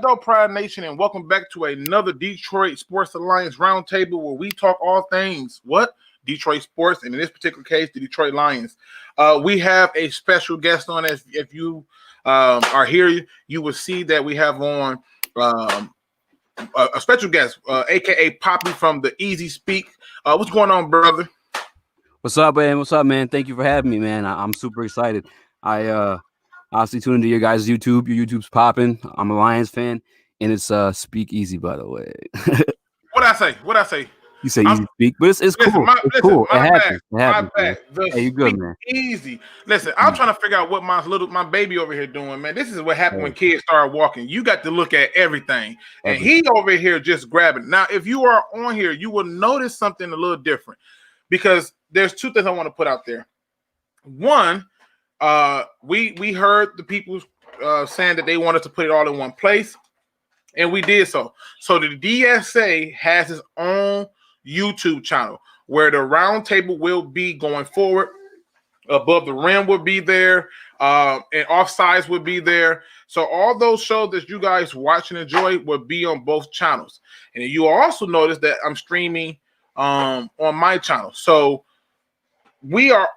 up, Pride Nation, and welcome back to another Detroit.Sports.Alliance RoundTable where we talk all things, Detroit sports, and in this particular case, the Detroit Lions. We have a special guest on. As if you are here, you will see that we have on a special guest, a.k.a. Poppy from the Easy Speak. What's going on, brother? What's up, man? Thank you for having me, man. I'm super excited. I obviously tune into your guys' YouTube. Your YouTube's popping. I'm a Lions fan, and it's SpeakEZ, by the way. What I say? You say Easy Speak, but it's cool. It's cool. It happens. Hey, you good, man? Easy. Listen, I'm trying to figure out what my baby over here doing, man. This is what happened when kids start walking. You got to look at everything, and he over here just grabbing. Now, if you are on here, you will notice something a little different because there's two things I want to put out there. One, we heard the people saying that they wanted to put it all in one place, and we did so. So the DSA has its own YouTube channel where the RoundTable will be going forward. Above the Rim will be there, and Offsides will be there. So all those shows that you guys watch and enjoy will be on both channels. And you also notice that I'm streaming on my channel. So we are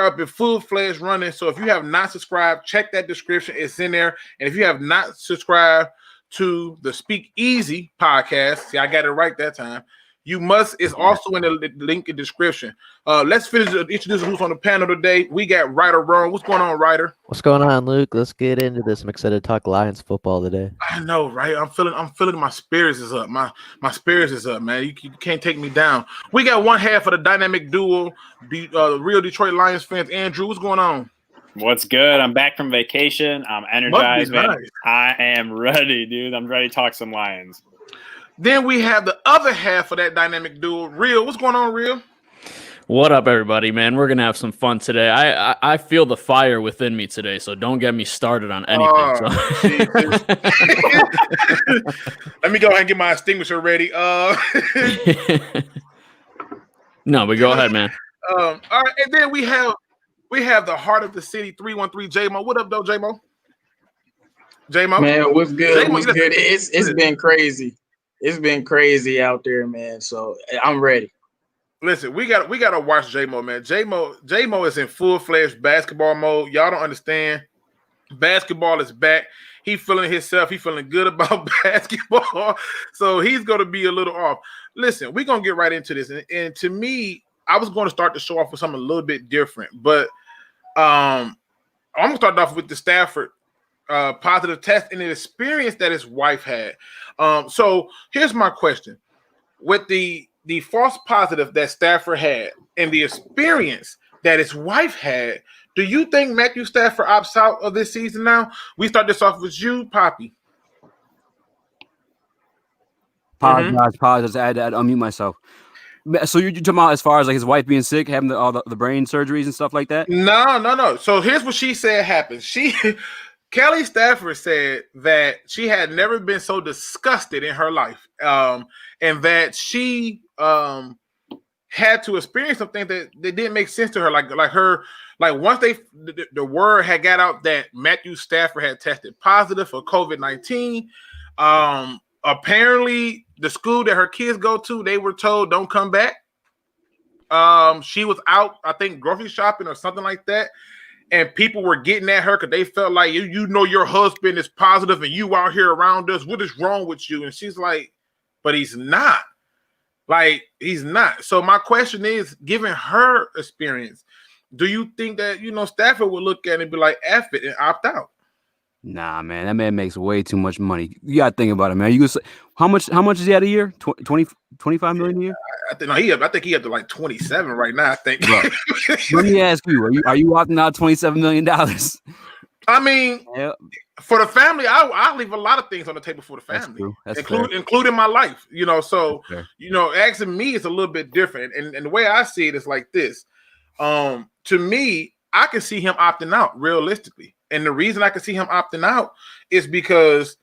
up in full-fledged running. So if you have not subscribed, check that description. It's in there. And if you have not subscribed to the SpeakEZ podcast, see, I got it right that time, you must. It's also in the link in the description. Let's finish introduce who's on the panel today. We got RachelMarieSports. What's going on, Ryder? What's going on, Luke? Let's get into this. I'm excited to talk Lions football today. I know, right? I'm feeling my spirits is up. My spirits is up, man. You can't take me down. We got one half of the dynamic duo, the real Detroit Lions fans. Andrew, what's going on? What's good? I'm back from vacation. I'm energized, man. Nice. I am ready, dude. I'm ready to talk some Lions. Then we have the other half of that dynamic duo, Real. What's going on, Real? What up, everybody, man? We're going to have some fun today. I feel the fire within me today, so don't get me started on anything. Let me go ahead and get my extinguisher ready. No, but go ahead, man. All right, and then we have the heart of the city, 313 J-Mo. What up, though, J-Mo? J-Mo? Man, what's good? J-Mo, what's good? It's been crazy. It's been crazy out there, man. So I'm ready. Listen, we gotta watch J-Mo, man. J-Mo is in full-fledged basketball mode. Y'all don't understand. Basketball is back. He feeling himself. He feeling good about basketball. So he's gonna be a little off. Listen, we're gonna get right into this. And to me, I was going to start the show off with something a little bit different, but I'm gonna start off with the Stafford positive test and the experience that his wife had. So here's my question: with the false positive that Stafford had and the experience that his wife had, do you think Matthew Stafford opts out of this season now? We start this off with you, Poppy. Pause. I had to unmute myself. So you're talking about as far as like his wife being sick, having all the brain surgeries and stuff like that? No. So here's what she said happened. Kelly Stafford said that she had never been so disgusted in her life, and that she had to experience something that didn't make sense to her. Like once the word had got out that Matthew Stafford had tested positive for COVID-19, apparently the school that her kids go to, they were told don't come back. She was out, I think, grocery shopping or something like that. And people were getting at her because they felt like, you know, your husband is positive and you out here around us. What is wrong with you? And she's like, but he's not. Like, he's not. So my question is, given her experience, do you think that, you know, Stafford would look at it and be like, F it and opt out? Nah, man, that man makes way too much money. You got to think about it, man. You gonna say, how much is he at a year? 25 million a year? I think he up to like 27 right now, I think. Let me ask you, are you opting out $27 million? I mean, for the family, I'll leave a lot of things on the table for the family, including my life, you know. So, you know, asking me is a little bit different. And the way I see it is like this. To me, I can see him opting out realistically. And the reason I can see him opting out is because,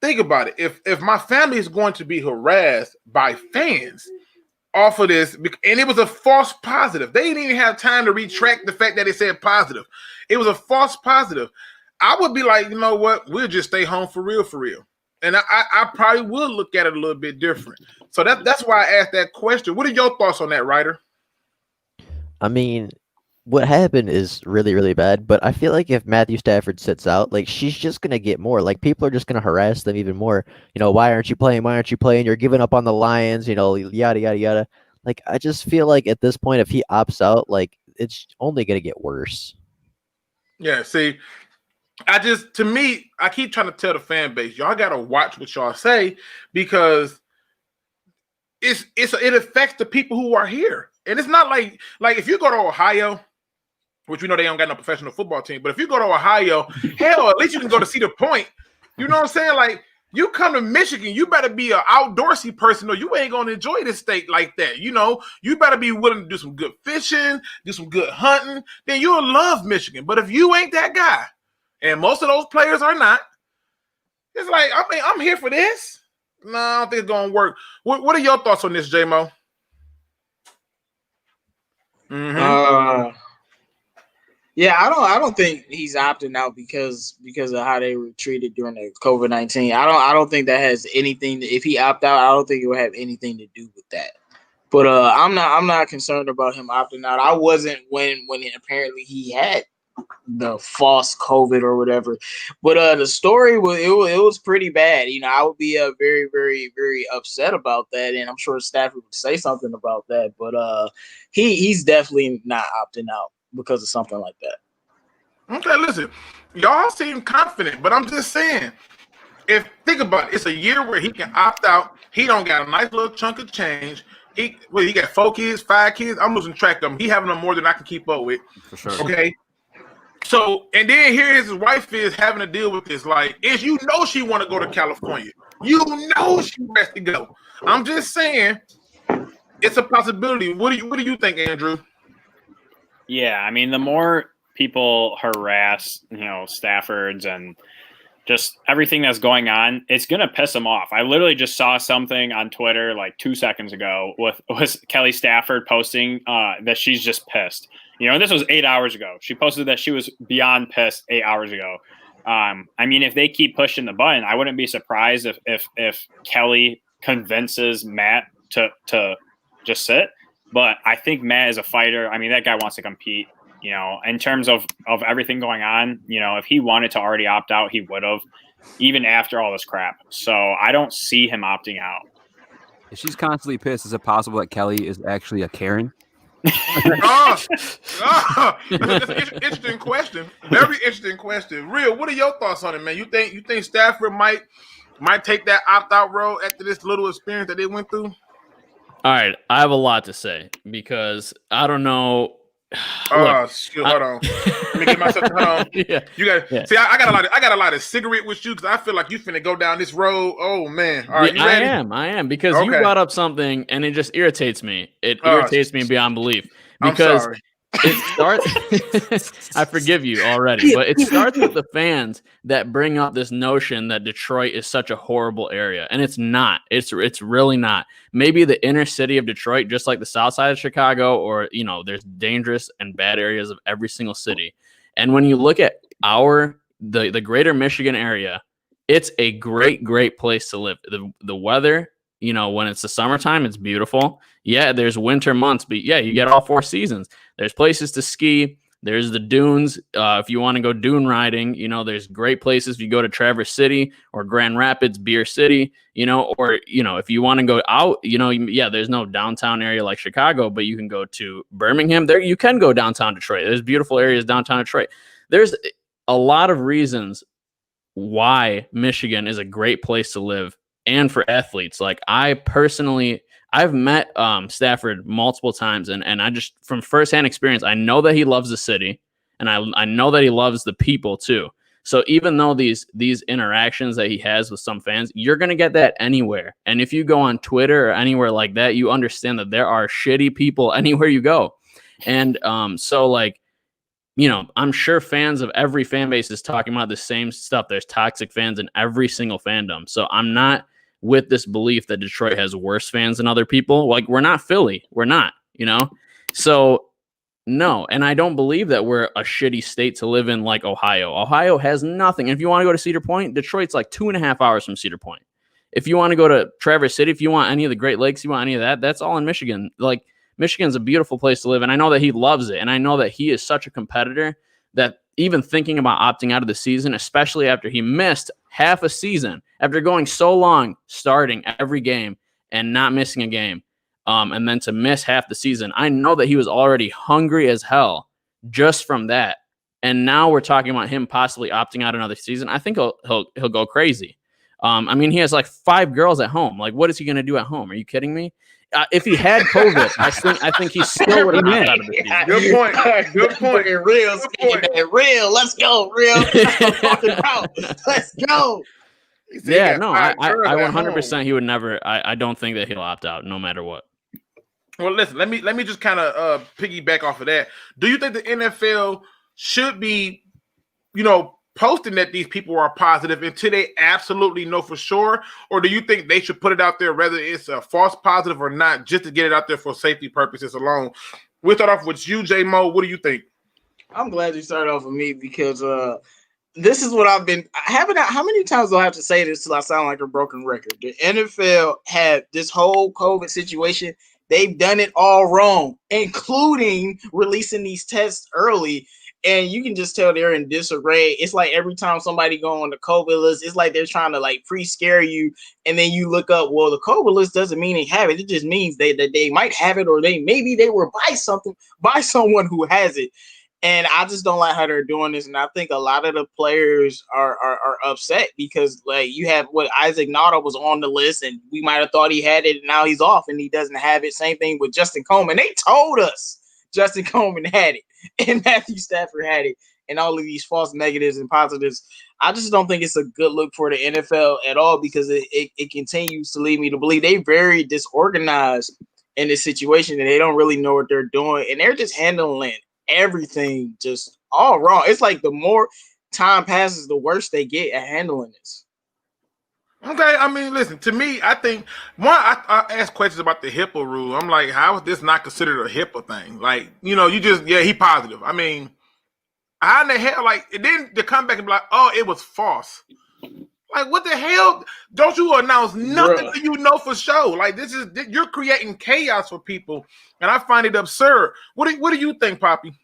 think about it. If my family is going to be harassed by fans off of this, and it was a false positive. They didn't even have time to retract the fact that it said positive. It was a false positive. I would be like, you know what? We'll just stay home for real. And I probably would look at it a little bit different. So that's why I asked that question. What are your thoughts on that, Ryder? I mean, what happened is really, really bad, but I feel like if Matthew Stafford sits out, like, she's just going to get more. Like, people are just going to harass them even more. You know, why aren't you playing? Why aren't you playing? You're giving up on the Lions, you know, yada, yada, yada. Like, I just feel like at this point, if he opts out, like, it's only going to get worse. Yeah, see, to me, I keep trying to tell the fan base, y'all got to watch what y'all say, because it affects the people who are here. And it's not like if you go to Ohio, which we know they don't got no professional football team, but if you go to Ohio, hell, at least you can go to Cedar Point. You know what I'm saying? Like, you come to Michigan, you better be an outdoorsy person, or you ain't gonna enjoy this state like that. You know, you better be willing to do some good fishing, do some good hunting. Then you'll love Michigan. But if you ain't that guy, and most of those players are not, it's like, I mean, I'm here for this. No, I don't think it's gonna work. What are your thoughts on this, J-Mo? Yeah, I don't think he's opting out because of how they were treated during the COVID-19. I don't think that has anything. If he opt out, I don't think it will have anything to do with that. But I'm not concerned about him opting out. I wasn't when apparently he had the false COVID or whatever. But the story was pretty bad. You know, I would be very, very, very upset about that, and I'm sure Stafford would say something about that. But he's definitely not opting out because of something like that. Okay, listen, y'all seem confident, but I'm just saying, think about it, it's a year where he can opt out. He don't got a nice little chunk of change. He got 4 kids, 5 kids. I'm losing track of them. He having them more than I can keep up with. For sure. Okay. So, and then here his wife is having to deal with this. Like, she want to go to California. You know she wants to go. I'm just saying, it's a possibility. What do you think, Andrew? Yeah, I mean, the more people harass, Staffords and just everything that's going on, it's going to piss them off. I literally just saw something on Twitter like 2 seconds ago was Kelly Stafford posting that she's just pissed. This was 8 hours ago. She posted that she was beyond pissed 8 hours ago. I mean, if they keep pushing the button, I wouldn't be surprised if Kelly convinces Matt to just sit. But I think Matt is a fighter. I mean, that guy wants to compete. In terms of everything going on, if he wanted to already opt out, he would have, even after all this crap. So I don't see him opting out. If she's constantly pissed, is it possible that Kelly is actually a Karen? That's an interesting question. Very interesting question. Real, what are your thoughts on it, man? You think Stafford might take that opt-out road after this little experience that they went through? All right, I have a lot to say because I don't know. Hold on. Let me get myself. Hold on. Yeah. You got. See, I got a lot of cigarette with you because I feel like you finna go down this road. Oh man! All right, you ready? I am because you brought up something and it just irritates me. It irritates me beyond belief because it starts. I forgive you already, but it starts with the fans that bring up this notion that Detroit is such a horrible area, and it's not. It's really not. Maybe the inner city of Detroit, just like the south side of Chicago, or there's dangerous and bad areas of every single city. And when you look at the greater Michigan area, it's a great place to live. The weather, when it's the summertime, it's beautiful. Yeah, there's winter months, but yeah, you get all 4 seasons. There's places to ski. There's the dunes. If you want to go dune riding, there's great places. If you go to Traverse City or Grand Rapids, Beer City, or, if you want to go out, there's no downtown area like Chicago, but you can go to Birmingham. There, you can go downtown Detroit. There's beautiful areas downtown Detroit. There's a lot of reasons why Michigan is a great place to live and for athletes. Like I've met Stafford multiple times, and I just, from firsthand experience, I know that he loves the city, and I know that he loves the people too. So even though these interactions that he has with some fans, you're going to get that anywhere. And if you go on Twitter or anywhere like that, you understand that there are shitty people anywhere you go. And so like, I'm sure fans of every fan base is talking about the same stuff. There's toxic fans in every single fandom. So I'm not with this belief that Detroit has worse fans than other people. Like, we're not Philly. We're not, So No, and I don't believe that we're a shitty state to live in like Ohio. Ohio has nothing. If you want to go to Cedar Point, Detroit's like 2.5 hours from Cedar Point. If you want to go to Traverse City, if you want any of the Great Lakes, you want any of that, that's all in Michigan. Like, Michigan's a beautiful place to live, and I know that he loves it, and I know that he is such a competitor that even thinking about opting out of the season, especially after he missed half a season, after going so long starting every game and not missing a game, and then to miss half the season, I know that he was already hungry as hell just from that. And now we're talking about him possibly opting out another season. I think he'll go crazy. I mean, he has like 5 girls at home. Like, what is he going to do at home? Are you kidding me? If he had COVID, I think he still would have opted out of the season. Good point. Good point. Real. Let's go. Real. Let's go. Yeah, no, I 100% he would never. I don't think that he'll opt out no matter what. Well, listen, let me just kind of piggyback off of that. Do you think the NFL should be, posting that these people are positive until they absolutely know for sure? Or do you think they should put it out there, whether it's a false positive or not, just to get it out there for safety purposes alone? We'll start off with you, J Mo. What do you think? I'm glad you started off with me because this is what I've been having. How many times do I have to say this till I sound like a broken record? The NFL had this whole COVID situation. They've done it all wrong, including releasing these tests early. And you can just tell they're in disarray. It's like every time somebody go on the COVID list, it's like they're trying to like pre-scare you. And then you look up, well, the COVID list doesn't mean they have it. It just means that they might have it, or maybe they were by someone who has it. And I just don't like how they're doing this. And I think a lot of the players are upset because, like, you have Isaac Nauta was on the list and we might have thought he had it, and now he's off and he doesn't have it. Same thing with Justin Coleman. They told us Justin Coleman had it and Matthew Stafford had it, and all of these false negatives and positives. I just don't think it's a good look for the NFL at all, because it continues to lead me to believe they're very disorganized in this situation and they don't really know what they're doing, and they're just handling everything just all wrong. It's like the more time passes, the worse they get at handling this. Okay, I mean, listen, to me, I think I asked questions about the HIPAA rule. I'm like, how is this not considered a HIPAA thing? Like, he positive. I mean, how in the hell, like, then to come back and be like, oh, it was false. Like, what the hell? Don't you announce nothing that you know for sure? Like, you're creating chaos for people, and I find it absurd. What do you think, Poppy?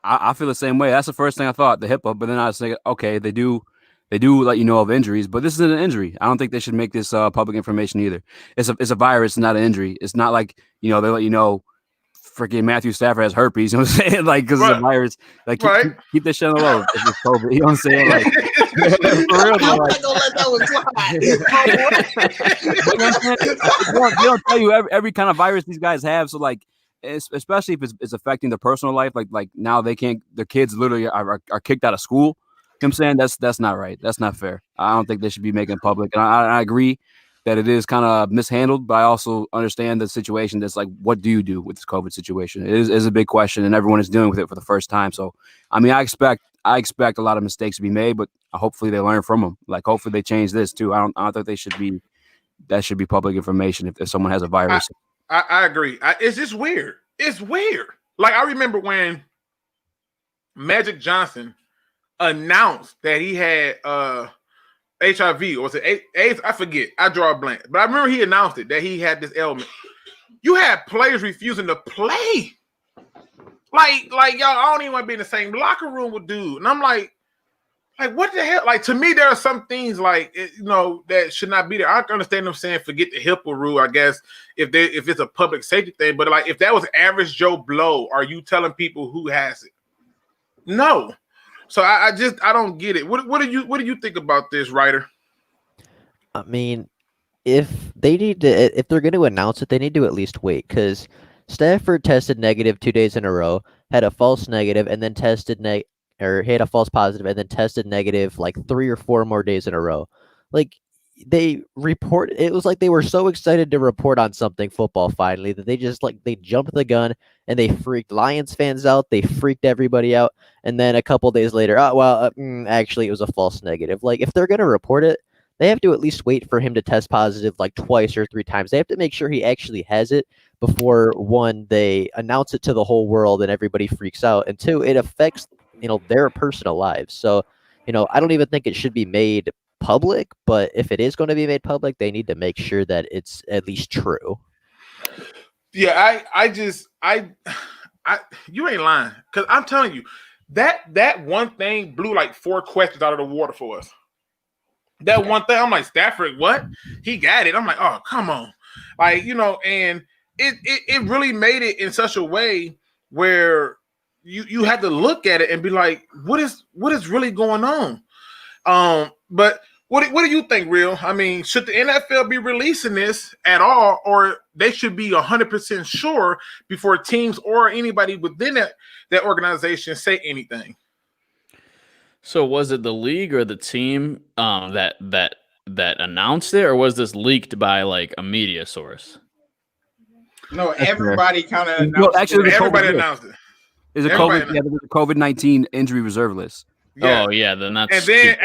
I feel the same way. That's the first thing I thought, the HIPAA, but then I was thinking, okay, they do let you know of injuries, but this isn't an injury. I don't think they should make this public information either. It's a virus, not an injury. It's not like, they let you know freaking Matthew Stafford has herpes, you know what I'm saying? Like, because it's a virus. Like, keep this shit on the low. It's COVID, you know what I'm saying? Like, for real, I'm not gonna let that one slide. They don't tell you every kind of virus these guys have. So, like, especially if it's affecting their personal life, like now their kids literally are kicked out of school. You know what I'm saying? That's not right. That's not fair. I don't think they should be making it public. And I agree that it is kind of mishandled, but I also understand the situation. That's like, what do you do with this COVID situation? It is a big question, and everyone is dealing with it for the first time. So, I mean, I expect a lot of mistakes to be made, but hopefully they learn from them. Like, hopefully they change this too. I don't think that should be public information if someone has a virus. I agree. It's just weird. It's weird. Like, I remember when Magic Johnson announced that he had HIV, or was it AIDS? I forget. I draw a blank. But I remember he announced it, that he had this ailment. You had players refusing to play. Like y'all, I don't even want to be in the same locker room with dude. And I'm like, what the hell? Like, to me, there are some things that should not be there. I understand them saying forget the HIPAA rule, I guess, if it's a public safety thing. But like, if that was average Joe Blow, are you telling people who has it? No. So I don't get it. What do you think about this, Writer? I mean, if they're going to announce it, they need to at least wait, because Stafford tested negative 2 days in a row, had a false negative, and then had a false positive, and then tested negative like 3 or 4 more days in a row. Like, it was like they were so excited to report on something football finally that they jumped the gun and they freaked Lions fans out. They freaked everybody out. And then a couple days later, actually it was a false negative. Like, if they're going to report it, they have to at least wait for him to test positive like twice or 3 times. They have to make sure he actually has it before, one, they announce it to the whole world and everybody freaks out, and two, it affects, their personal lives. So, I don't even think it should be made public, but if it is going to be made public, they need to make sure that it's at least true. Yeah, you ain't lying, because I'm telling you that one thing blew like 4 questions out of the water for us. That one thing, I'm like, Stafford, what? He got it. I'm like, oh, come on, like, and it really made it in such a way where you had to look at it and be like, what is really going on? But what do you think, Real? I mean, should the NFL be releasing this at all, or they should be 100% sure before teams or anybody within that organization say anything? So was it the league or the team that announced it, or was this leaked by like a media source? No, everybody kind of announced No, actually, everybody announced it. There's a COVID-19 injury reserve list. Yeah. Oh yeah, then that's. And then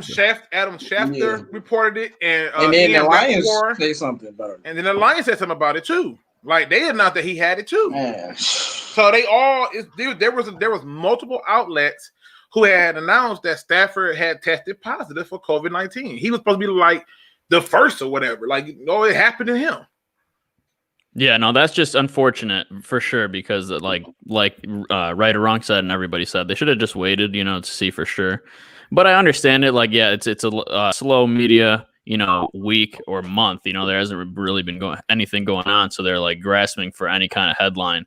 stupid. Adam Schefter reported it, and then the Lions Rappaport, say something about it. and then the Lions said something about it too. Like they announced that he had it too. Man. So they all, there was multiple outlets who had announced that Stafford had tested positive for COVID-19. He was supposed to be like the first or whatever. Like, it happened to him. Yeah, no, that's just unfortunate for sure, because like RachelMarieSports said and everybody said, they should have just waited, to see for sure. But I understand it. Like, yeah, it's a slow media, week or month. There hasn't really been anything going on, so they're like grasping for any kind of headline.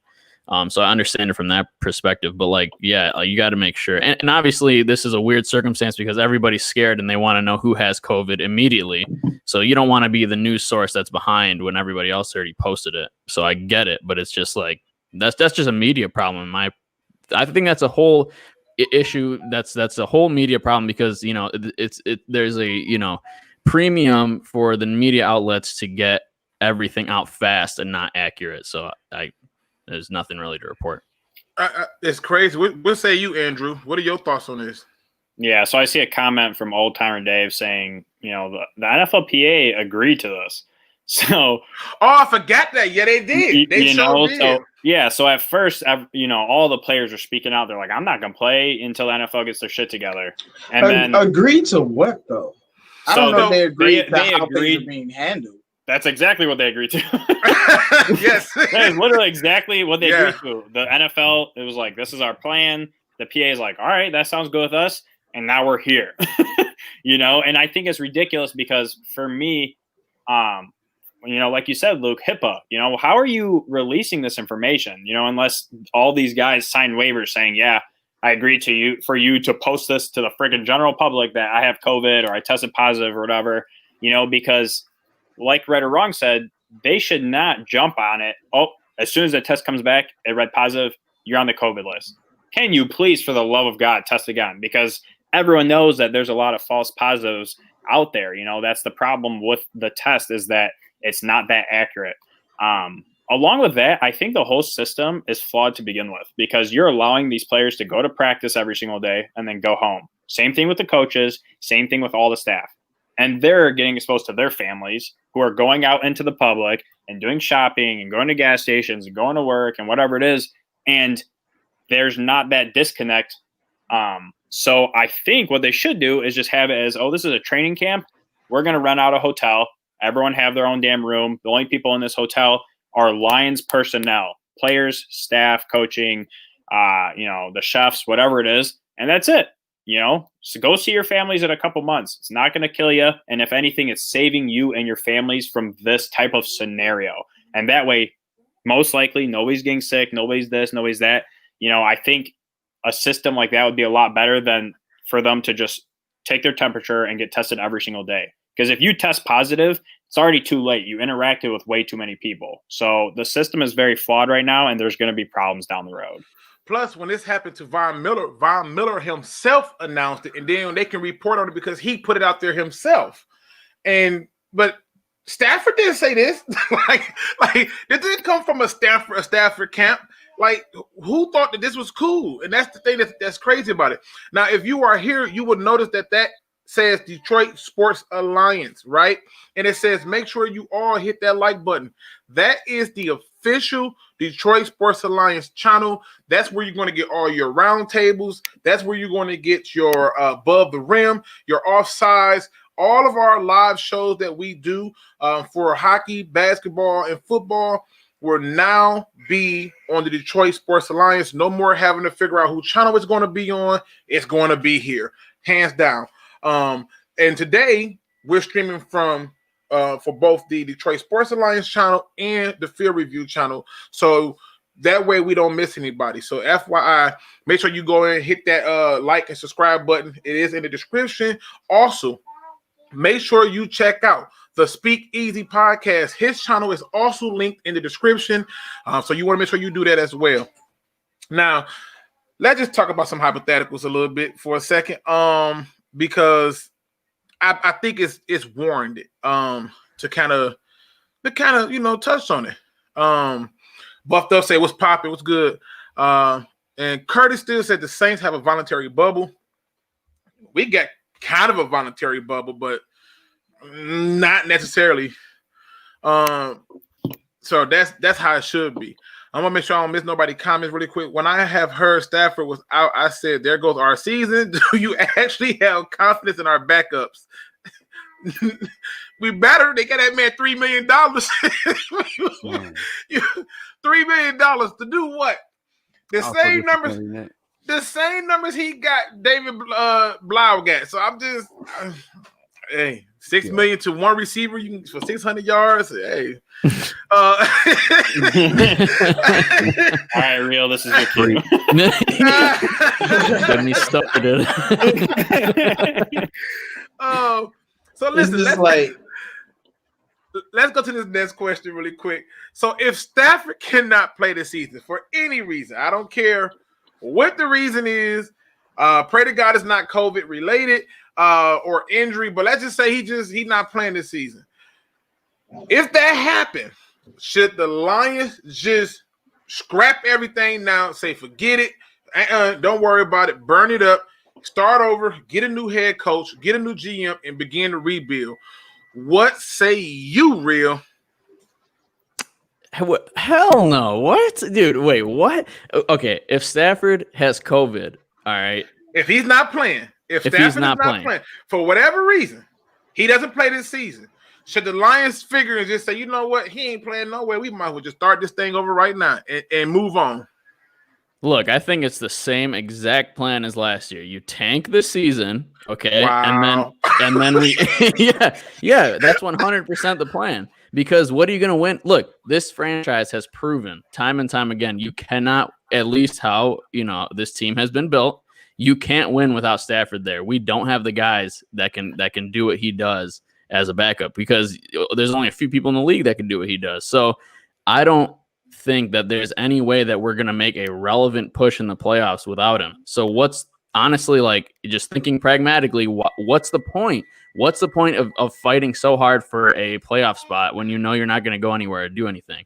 So I understand it from that perspective, but like, yeah, you got to make sure. And obviously this is a weird circumstance because everybody's scared and they want to know who has COVID immediately. So you don't want to be the news source that's behind when everybody else already posted it. So I get it, but it's just like, that's just a media problem. I think that's a whole issue. That's a whole media problem because, there's a, premium for the media outlets to get everything out fast and not accurate. So there's nothing really to report. It's crazy. What say you, Andrew? What are your thoughts on this? Yeah, so I see a comment from Old Timer Dave saying, the NFLPA agreed to this. So, I forgot that. Yeah, they did. They did. So yeah. So at first, all the players are speaking out. They're like, "I'm not gonna play until the NFL gets their shit together." And then agreed to what though? I don't know. They agreed to how things are being handled. That's exactly what they agreed to. Yes. That is literally exactly what they agreed to. The NFL, it was like, this is our plan. The PA is like, all right, that sounds good with us. And now we're here. And I think it's ridiculous because for me, like you said, Luke, HIPAA, how are you releasing this information? Unless all these guys sign waivers saying, yeah, I agreed for you to post this to the friggin' general public that I have COVID or I tested positive or whatever, because like RoundTable said, they should not jump on it. Oh, as soon as the test comes back, it read positive, you're on the COVID list. Can you please, for the love of God, test again? Because everyone knows that there's a lot of false positives out there. That's the problem with the test, is that it's not that accurate. Along with that, I think the whole system is flawed to begin with, because you're allowing these players to go to practice every single day and then go home. Same thing with the coaches, same thing with all the staff. And they're getting exposed to their families who are going out into the public and doing shopping and going to gas stations and going to work and whatever it is. And there's not that disconnect. So I think what they should do is just have it as, this is a training camp. We're going to rent out a hotel. Everyone have their own damn room. The only people in this hotel are Lions personnel, players, staff, coaching, the chefs, whatever it is. And that's it. So go see your families in a couple months. It's not going to kill you. And if anything, it's saving you and your families from this type of scenario. And that way, most likely, nobody's getting sick. Nobody's this, nobody's that. I think a system like that would be a lot better than for them to just take their temperature and get tested every single day. Because if you test positive, it's already too late. You interacted with way too many people. So the system is very flawed right now, and there's going to be problems down the road. Plus, when this happened to Von Miller himself announced it, and then they can report on it because he put it out there himself. But Stafford didn't say this. like it didn't come from a Stafford camp. Like, who thought that this was cool? And that's the thing that's crazy about it. Now, if you are here, you would notice that says Detroit.Sports.Alliance, right? And it says, make sure you all hit that like button. That is the official Detroit.Sports.Alliance channel. That's where you're going to get all your roundtables. That's where you're going to get your above the rim, your offsides, all of our live shows that we do for hockey, basketball, and football will now be on the Detroit.Sports.Alliance. No more having to figure out who channel it's going to be on. It's going to be here, hands down. And today we're streaming from for both the Detroit.Sports.Alliance channel and the Field Review channel. So that way we don't miss anybody. So FYI, make sure you go in and hit that like and subscribe button. It is in the description. Also, make sure you check out the SpeakEZ Podcast. His channel is also linked in the description. So you want to make sure you do that as well. Now, let's just talk about some hypotheticals a little bit for a second. Because I think it's warranted to kind of touch on it. Buffed up say what's popping, what's good. And Curtis still said the Saints have a voluntary bubble. We got kind of a voluntary bubble, but not necessarily. So that's how it should be. I'm gonna make sure I don't miss nobody comments really quick. When I have heard Stafford was out, I said, there goes our season. Do you actually have confidence in our backups? We better. They got that man $3 million. $3 million to do what? The same numbers he got David Blau got. So I'm just hey, $6 million to one receiver, you can for 600 yards. Hey. All right, Real, this is your cue. Get me started. So listen, let's go to this next question really quick. So if Stafford cannot play this season for any reason, I don't care what the reason is, pray to God it's not COVID related or injury, but let's just say he's not playing this season. If that happened, should the Lions just scrap everything now, say forget it, don't worry about it, burn it up, start over, get a new head coach, get a new GM, and begin to rebuild? What say you, Real? Hell no. What? Dude, wait, what? Okay, if Stafford has COVID, all right. If he's not playing, if Stafford is not playing, for whatever reason, he doesn't play this season, should the Lions figure and just say, you know what, he ain't playing nowhere, we might as well just start this thing over right now and move on? Look, I think it's the same exact plan as last year. You tank the season, okay? Wow. And then we yeah, that's 100% the plan. Because what are you going to win? Look, this franchise has proven time and time again, you cannot, at least how, this team has been built, you can't win without Stafford there. We don't have the guys that can do what he does as a backup, because there's only a few people in the league that can do what he does. So I don't think that there's any way that we're going to make a relevant push in the playoffs without him. So what's honestly, like, just thinking pragmatically, what's the point? What's the point of fighting so hard for a playoff spot when you know you're not going to go anywhere or do anything?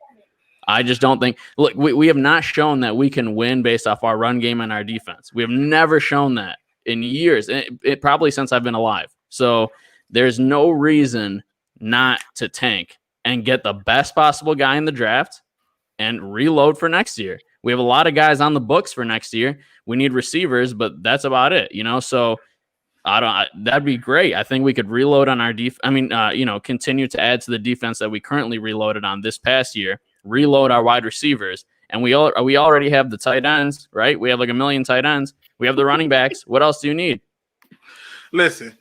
I just don't think. Look, we have not shown that we can win based off our run game and our defense. We have never shown that in years, it probably since I've been alive. So there's no reason not to tank and get the best possible guy in the draft and reload for next year. We have a lot of guys on the books for next year. We need receivers, but that's about it, So that'd be great. I think we could reload on our continue to add to the defense that we currently reloaded on this past year. Reload our wide receivers, and we already have the tight ends, right? We have like 1 million tight ends. We have the running backs. What else do you need? Listen,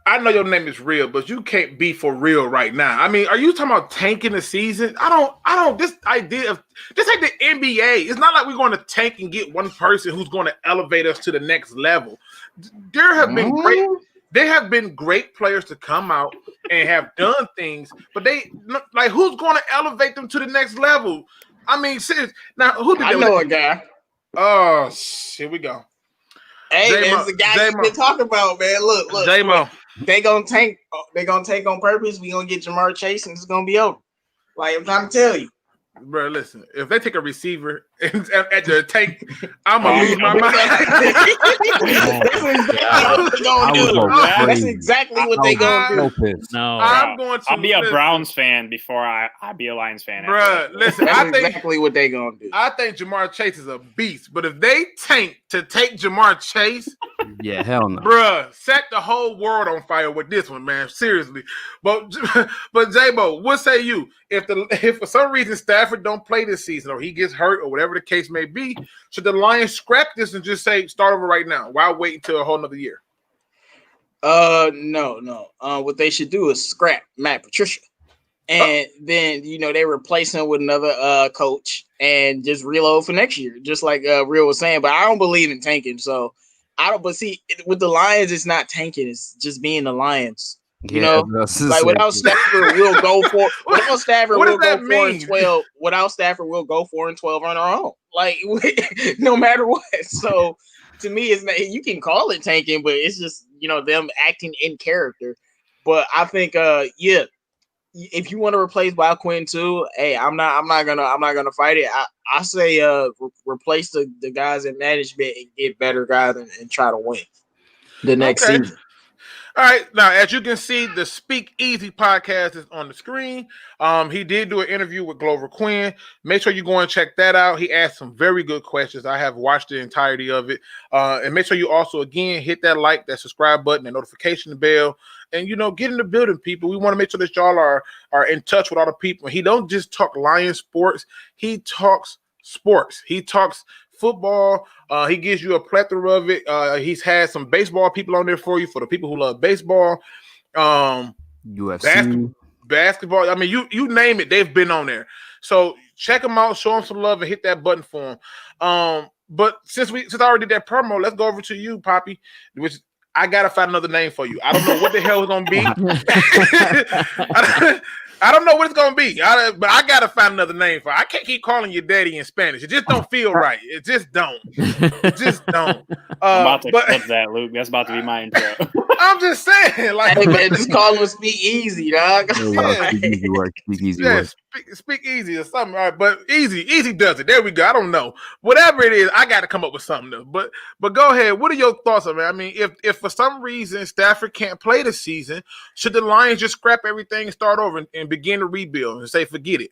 I know your name is Real, but you can't be for real right now. I mean, are you talking about tanking the season? I don't. This idea of just like the NBA. It's not like we're going to tank and get one person who's going to elevate us to the next level. There have been great players to come out and have done things, but who's going to elevate them to the next level? I mean, seriously. Now, who did I know a guy. Oh, here we go. Hey, man, it's the guy you've been talking about, man. Look. J-Mo. They gonna tank. They gonna take on purpose. We gonna get Jamar Chase, and it's gonna be over. Like, I'm trying to tell you, bro. Listen, if they take a receiver at the tank, I'm gonna lose my mind. That's exactly what they gonna do. No, I'm going to. I'll be a Browns fan before I'll be a Lions fan. Bruh, listen, that's exactly what they gonna do. I think Jamar Chase is a beast, but if they tank to take Jamar Chase, yeah, hell no, bruh, set the whole world on fire with this one, man. Seriously, but J-Bo, what say you? If for some reason Stafford don't play this season, or he gets hurt, or whatever the case may be, should the Lions scrap this and just say start over right now? Why wait until a whole nother year? No. What they should do is scrap Matt Patricia, and then they replace him with another coach and just reload for next year, just like Real was saying. But I don't believe in tanking, so I don't. But see, with the Lions, it's not tanking; it's just being the Lions. Like without Stafford, we'll go for. Without Stafford, we'll go 4-12. Without Stafford, we'll go 4-12 on our own. Like no matter what. So to me, it's not, you can call it tanking, but it's just them acting in character. But I think if you want to replace Quin too, hey, I'm not gonna fight it. I say replace the guys in management and get better guys and try to win the next season. All right, now as you can see, the SpeakEZ Podcast is on the screen. He did do an interview with Glover Quin. Make sure you go and check that out. He asked some very good questions. I have watched the entirety of it. And make sure you also, again, hit that like, that subscribe button, and notification bell. And, get in the building, people. We want to make sure that y'all are in touch with all the people. He don't just talk Lions sports. He talks sports. He talks football. He gives you a plethora of it. He's had some baseball people on there for you, for the people who love baseball. UFC. Basketball. I mean, you name it, they've been on there. So check them out, show them some love, and hit that button for them. But since I already did that promo, let's go over to you, Poppy, which I gotta find another name for you. I don't know what the hell it's gonna be. I don't know what it's gonna be, but I gotta find another name for it. I can't keep calling you daddy in Spanish. It just don't feel right. It just don't. I'm about to clip that, Luke. That's about to be my intro. I'm just saying, like, hey, man, just call him SpeakEZ, dog. SpeakEZ works. SpeakEZ or something. All right, but easy does it. There we go. I don't know. Whatever it is, I got to come up with something new. But go ahead. What are your thoughts on it? I mean, if for some reason Stafford can't play this season, should the Lions just scrap everything and start over and begin to rebuild and say forget it?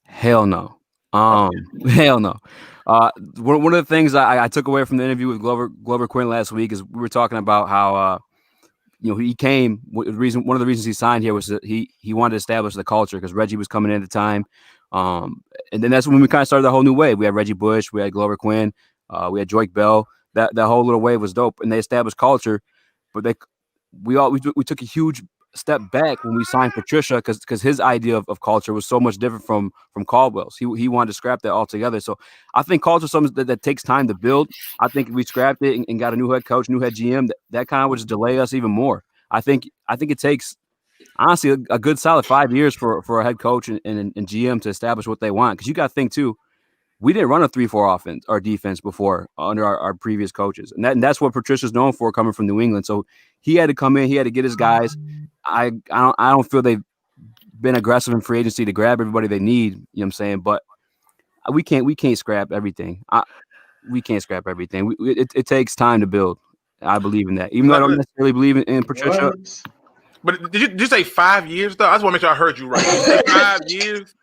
Hell no. Hell no. One of the things I took away from the interview with Glover Quin last week is we were talking about how he came. One of the reasons he signed here was that he wanted to establish the culture because Reggie was coming in at the time, and then that's when we kind of started the whole new wave. We had Reggie Bush, we had Glover Quin, we had Joyke Bell. That whole little wave was dope, and they established culture. But we took a huge step back when we signed Patricia because his idea of culture was so much different from Caldwell's. He wanted to scrap that altogether. So I think culture is something that takes time to build. I think if we scrapped it and got a new head coach, new head GM, that kind of would just delay us even more. I think it takes honestly a good solid 5 years for a head coach and GM to establish what they want. Because you got to think too, we didn't run a 3-4 offense or defense before under our previous coaches, and that's what Patricia's known for, coming from New England. So he had to come in, he had to get his guys. I don't feel they've been aggressive in free agency to grab everybody they need. You know what I'm saying? But we can't scrap everything. We can't scrap everything. It takes time to build. I believe in that, even though I don't necessarily believe in Patricia. But did you say 5 years though? I just want to make sure I heard you right. Did you say 5 years?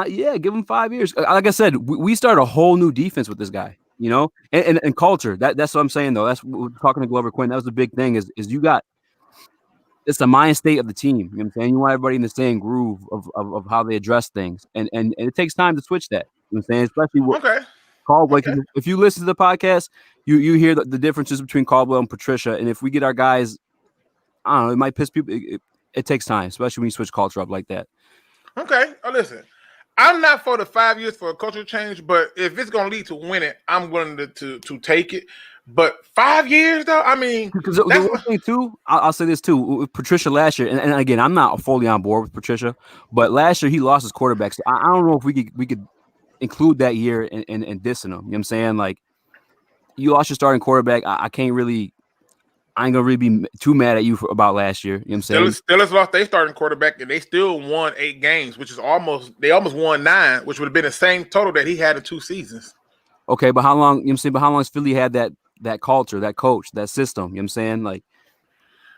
Yeah, give him 5 years. Like I said, we start a whole new defense with this guy, and culture. That's what I'm saying though. That's what we're talking to Glover Quin. That was the big thing is you got. It's the mind state of the team. You know what I'm saying? You want everybody in the same groove of how they address things. And it takes time to switch that. You know what I'm saying? Especially with Caldwell. Okay. If you listen to the podcast, you hear the differences between Caldwell and Patricia. And if we get our guys, I don't know, it might piss people. It takes time, especially when you switch culture up like that. Okay. Listen, I'm not for the 5 years for a cultural change, but if it's going to lead to winning, I'm willing to take it. But 5 years, though, I mean, because the one thing too, I'll say this too. With Patricia last year, and again, I'm not fully on board with Patricia, but last year he lost his quarterback. So I don't know if we could include that year in dissing him. You know what I'm saying? Like, you lost your starting quarterback. I ain't gonna really be too mad at you about last year. You know what I'm saying? Steelers lost their starting quarterback, and they still won 8 games, which is almost won 9, which would have been the same total that he had in 2 seasons. Okay, but how long? You know what I'm saying? But how long has Philly had that that culture, that coach, that system. You know what I'm saying? Like,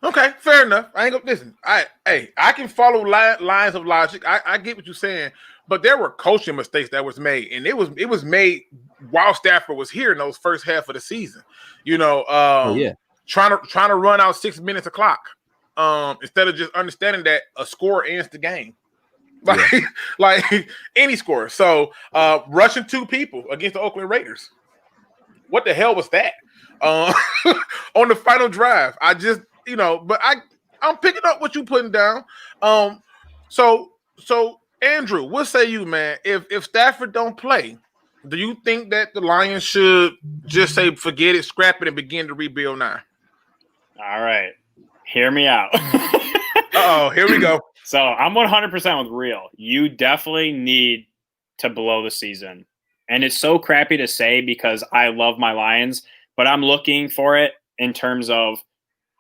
okay, fair enough. I ain't gonna listen. I can follow lines of logic. I get what you're saying, but there were coaching mistakes that was made, and it was made while Stafford was here in those first half of the season. You know, trying to run out 6 minutes of clock, instead of just understanding that a score ends the game. Like any score. So rushing 2 people against the Oakland Raiders. What the hell was that? On the final drive. I just, but I'm picking up what you putting down. So Andrew, what say you, man? If Stafford don't play, do you think that the Lions should just say forget it, scrap it, and begin to rebuild now? All right. Hear me out. Uh-oh, here we go. So I'm 100% with Real. You definitely need to blow the season. And it's so crappy to say because I love my Lions, but I'm looking for it in terms of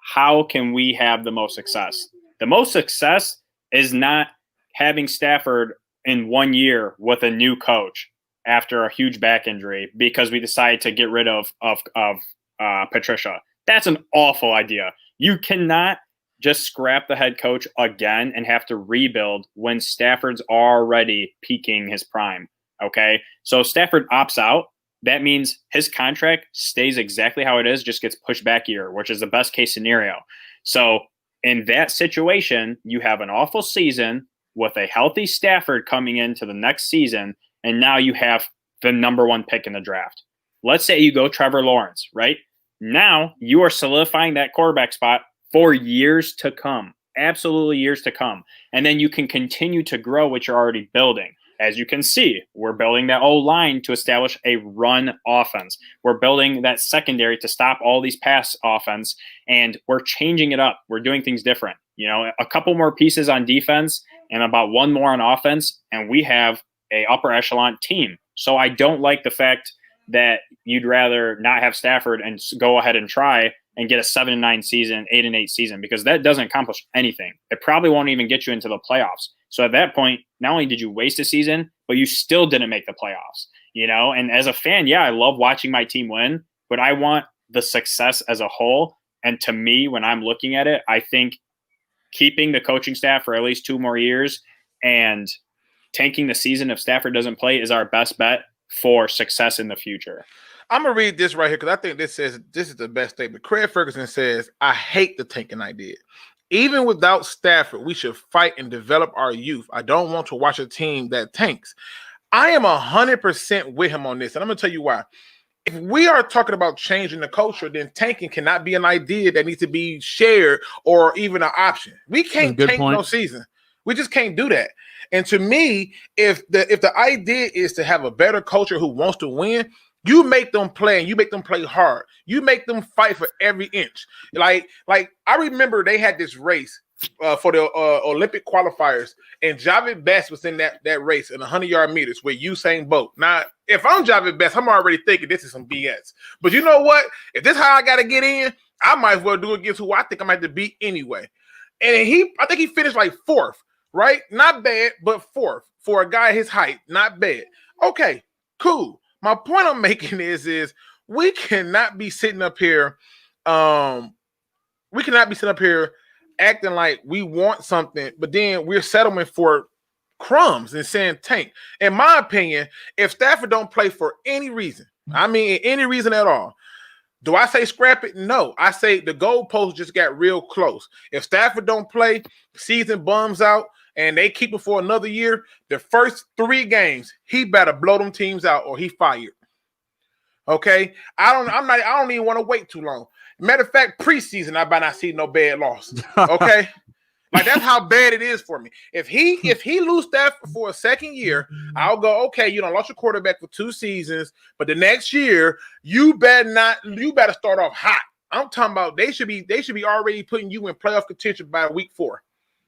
how can we have the most success? The most success is not having Stafford in 1 year with a new coach after a huge back injury because we decided to get rid of Patricia. That's an awful idea. You cannot just scrap the head coach again and have to rebuild when Stafford's already peaking his prime. Okay. So Stafford opts out. That means his contract stays exactly how it is, just gets pushed back a year, which is the best case scenario. So in that situation, you have an awful season with a healthy Stafford coming into the next season. And now you have the number 1 pick in the draft. Let's say you go Trevor Lawrence, right? Now you are solidifying that quarterback spot for years to come, absolutely years to come. And then you can continue to grow what you're already building. As you can see, we're building that O-line to establish a run offense. We're building that secondary to stop all these pass offense, and we're changing it up. We're doing things different. A couple more pieces on defense and about 1 more on offense, and we have a upper echelon team. So I don't like the fact that you'd rather not have Stafford and go ahead and try and get a 7-9 season, 8-8 season, because that doesn't accomplish anything. It probably won't even get you into the playoffs. So at that point, not only did you waste a season, but you still didn't make the playoffs, And as a fan, I love watching my team win, but I want the success as a whole. And to me, when I'm looking at it, I think keeping the coaching staff for at least 2 more years and tanking the season if Stafford doesn't play is our best bet for success in the future. I'm going to read this right here because I think this is the best statement. Craig Ferguson says, I hate the tanking idea. Even without Stafford, we should fight and develop our youth. I don't want to watch a team that tanks. I am 100% with him on this, and I'm going to tell you why. If we are talking about changing the culture, then tanking cannot be an idea that needs to be shared or even an option. We can't tank no season. We just can't do that. And to me, if the idea is to have a better culture who wants to win, you make them play and you make them play hard. You make them fight for every inch. Like I remember they had this race for the Olympic qualifiers, and Javid Best was in that race in 100-yard meters with Usain Bolt. Now, if I'm Javid Best, I'm already thinking this is some BS. But you know what? If this is how I got to get in, I might as well do it against who I think I might have to beat anyway. And I think he finished like 4th, right? Not bad, but 4th for a guy his height. Not bad. Okay, cool. My point I'm making is we cannot be sitting up here. We cannot be sitting up here acting like we want something, but then we're settling for crumbs and saying tank. In my opinion, if Stafford don't play for any reason, any reason at all, do I say scrap it? No. I say the goalpost just got real close. If Stafford don't play, season bums out, and they keep him for another year, the first 3 games, he better blow them teams out or he fired. Okay? I don't even want to wait too long. Matter of fact, preseason, I might not see no bad loss. Okay? Like, that's how bad it is for me. If he lose Stafford for a second year, I'll go, okay, you lost your quarterback for 2 seasons, but the next year, you better start off hot. I'm talking about they should be already putting you in playoff contention by week 4.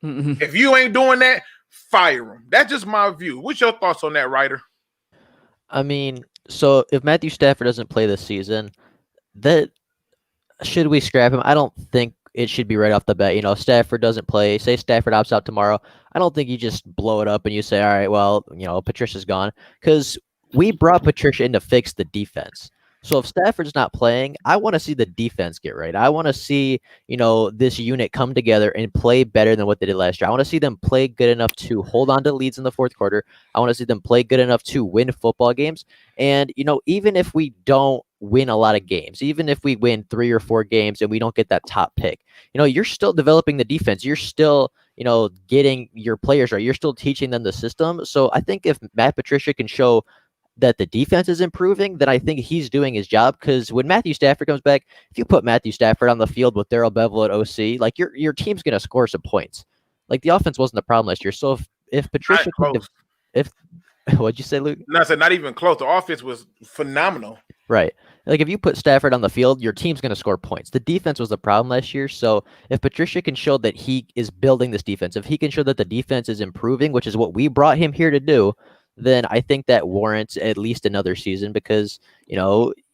Mm-hmm. If you ain't doing that, fire him. That's just my view. What's your thoughts on that, Ryder? So if Matthew Stafford doesn't play this season, should we scrap him? I don't think it should be right off the bat. Stafford doesn't play. Say Stafford opts out tomorrow. I don't think you just blow it up and you say, all right, well, Patricia's gone. Because we brought Patricia in to fix the defense. So if Stafford's not playing, I want to see the defense get right. I want to see, this unit come together and play better than what they did last year. I want to see them play good enough to hold on to leads in the fourth quarter. I want to see them play good enough to win football games. And, even if we don't win a lot of games, even if we win 3 or 4 games and we don't get that top pick, you're still developing the defense. You're still, getting your players right. You're still teaching them the system. So I think if Matt Patricia can show that the defense is improving, then I think he's doing his job. Because when Matthew Stafford comes back, if you put Matthew Stafford on the field with Darrell Bevell at OC, like your team's going to score some points. Like the offense wasn't the problem last year. So if Patricia, what'd you say, Luke? No, I said not even close. The offense was phenomenal. Right. Like if you put Stafford on the field, your team's going to score points. The defense was the problem last year. So if Patricia can show that he is building this defense, if he can show that the defense is improving, which is what we brought him here to do, then I think that warrants at least another season because,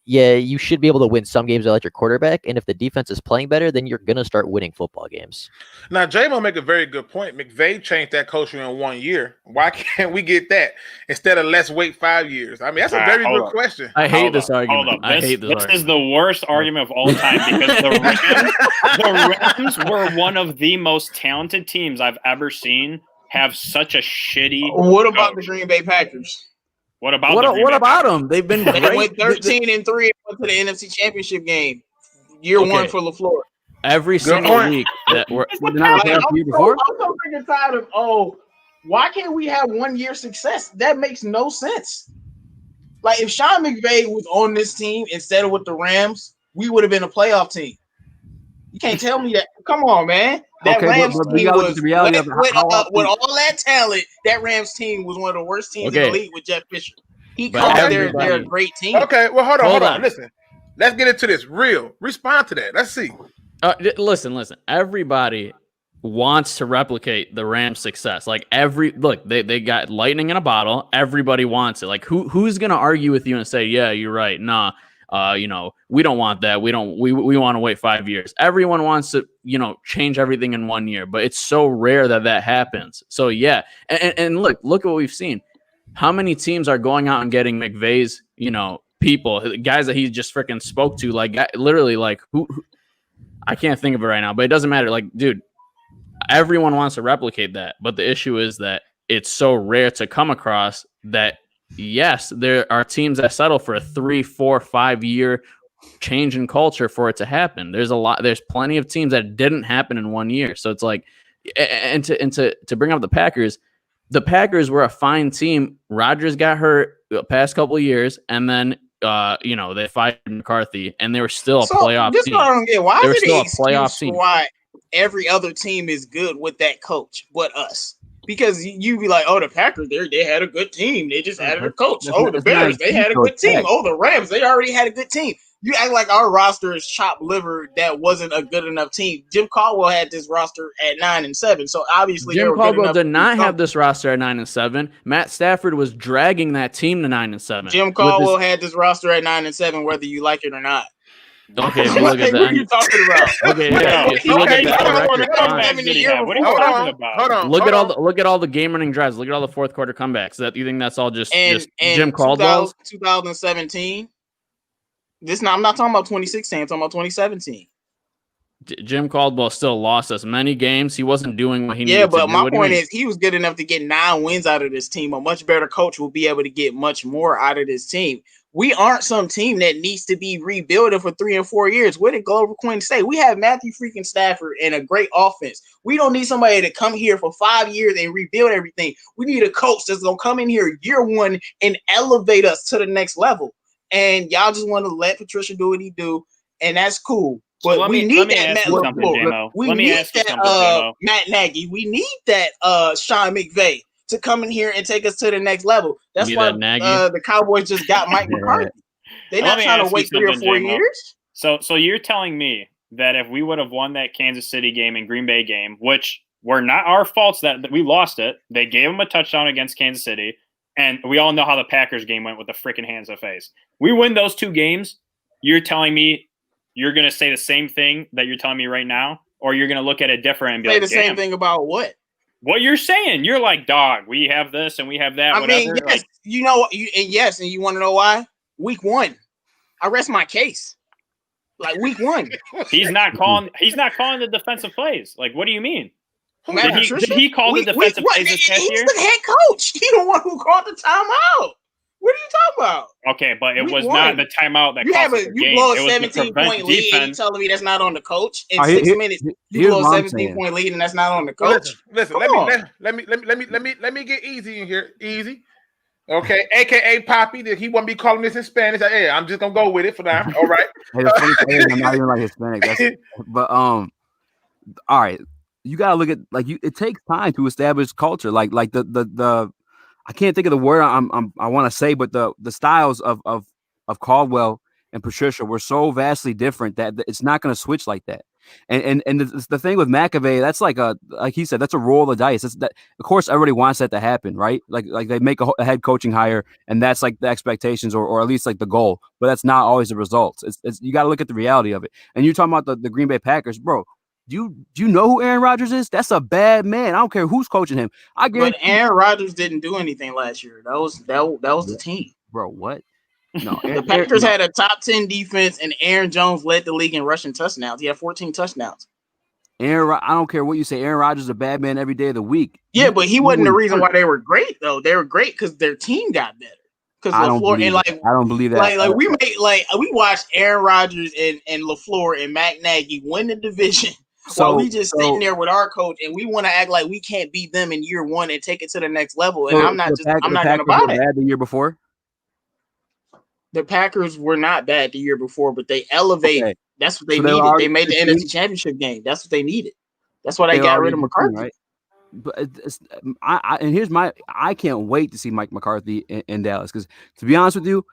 you should be able to win some games without your quarterback. And if the defense is playing better, then you're going to start winning football games. Now, J-Mo make a very good point. McVay changed that culture in 1 year. Why can't we get that instead of let's wait 5 years? I mean, that's a very good question. I hate this argument. This is the worst argument of all time because the Rams were one of the most talented teams I've ever seen have such a shitty What about the Green Bay Packers? What about them? They've been great. They went 13-3 and went to the NFC Championship game. Year 1 for LaFleur. Every single week that we're not before. I'm so freaking tired of why can't we have 1 year success? That makes no sense. Like if Sean McVay was on this team instead of with the Rams, we would have been a playoff team. You can't tell me that. Come on, man. That Rams team was with all that talent. That Rams team was one of the worst teams in the league with Jeff Fisher. He called they're a great team. Okay, well, hold on. Listen, let's get into this. Respond to that. Let's see. Listen. Everybody wants to replicate the Rams' success. Like they got lightning in a bottle. Everybody wants it. Like who's gonna argue with you and say, yeah, you're right? Nah. We don't want that. We want to wait 5 years. Everyone wants to, change everything in 1 year, but it's so rare that happens. So yeah. And look at what we've seen. How many teams are going out and getting McVay's, people, guys that he just freaking spoke to, like literally like who I can't think of it right now, but it doesn't matter. Like, dude, everyone wants to replicate that. But the issue is that it's so rare to come across that. Yes, there are teams that settle for a 3, 4, 5 year change in culture for it to happen. There's plenty of teams that didn't happen in 1 year. So it's like, and to bring up the Packers were a fine team. Rodgers got hurt the past couple of years, and then they fired McCarthy, and they were still a playoff team. I don't get why is it an excuse why every other team is good with that coach but us? Because you be like, the Packers, they had a good team. They just added a coach. The Bears, they had a good team. The Rams, they already had a good team. You act like our roster is chopped liver that wasn't a good enough team. Jim Caldwell had this roster at 9-7. So obviously Jim Caldwell did not have this roster at 9-7. Matt Stafford was dragging that team to 9-7. Jim Caldwell had this roster at 9-7 whether you like it or not. Okay, if you look at what are you talking about? Okay, yeah. If you look at that what are you talking about? Hold on. Look at all the game-winning drives. Look at all the fourth quarter comebacks. That you think that's all just Jim Caldwell? 2017. I'm not talking about 2016. I'm talking about 2017. Jim Caldwell still lost us many games. He wasn't doing what he needed to do. Yeah, but my point is he was good enough to get 9 wins out of this team. A much better coach will be able to get much more out of this team. We aren't some team that needs to be rebuilding for 3 and 4 years. Where did Glover Quin say? We have Matthew freaking Stafford and a great offense. We don't need somebody to come here for 5 years and rebuild everything. We need a coach that's going to come in here year 1 and elevate us to the next level. And y'all just want to let Patricia do what he do, and that's cool. But so we need that Matt LaFleur. We need that Matt Nagy. We need that Sean McVay to come in here and take us to the next level. That's why the Cowboys just got Mike McCarthy. They're not trying to wait 3 or 4 years. So you're telling me that if we would have won that Kansas City game and Green Bay game, which were not our faults that we lost it, they gave them a touchdown against Kansas City, and we all know how the Packers game went with the freaking hands of face. We win those 2 games, you're telling me you're going to say the same thing that you're telling me right now, or you're going to look at it different and be say the same thing about what? What you're saying. You're like, dog, we have this and we have that. I mean, yes, and you want to know why? Week 1. I rest my case. Like week 1. He's not calling the defensive plays. Like, what do you mean? Did he call the defensive plays this past year? He's the head coach. He's the one who called the timeout. What are you talking about? Okay, but it was not the timeout that cost the game. You blow a 17-point lead and you telling me that's not on the coach? In 6 minutes, you blow a 17-point lead and that's not on the coach? Listen, let me get easy in here. Easy. Okay, AKA Poppy, that he won't be calling this in Spanish. Hey, I'm just gonna go with it for now. All right. I'm not even like Hispanic. But all right, you gotta look at it takes time to establish culture. Like the I can't think of the word I want to say, but the styles of Caldwell and Patricia were so vastly different that it's not going to switch like that. And the thing with McAvey, that's like he said, that's a roll of the dice. Of course, everybody wants that to happen, right? Like they make a head coaching hire, and that's like the expectations, or at least like the goal. But that's not always the results. It's you got to look at the reality of it. And you're talking about the Green Bay Packers, bro. Do you know who Aaron Rodgers is? That's a bad man. I don't care who's coaching him. But Aaron Rodgers didn't do anything last year. That was the team, bro. What? No, the Packers had a top 10 defense, and Aaron Jones led the league in rushing touchdowns. He had 14 touchdowns. I don't care what you say. Aaron Rodgers is a bad man every day of the week. Yeah, but he wasn't the reason why they were great, though. They were great because their team got better. Because LaFleur and I don't believe that. We watched Aaron Rodgers and LaFleur and Matt Nagy win the division. So we just sitting there with our coach, and we want to act like we can't beat them in year 1 and take it to the next level. And I'm not going to buy it. Bad the year before. The Packers were not bad the year before, but they elevated. Okay. That's what they needed. They made the NFC Championship game. That's what they needed. That's why they got rid of McCarthy. Right? But I can't wait to see Mike McCarthy in Dallas, because to be honest with you,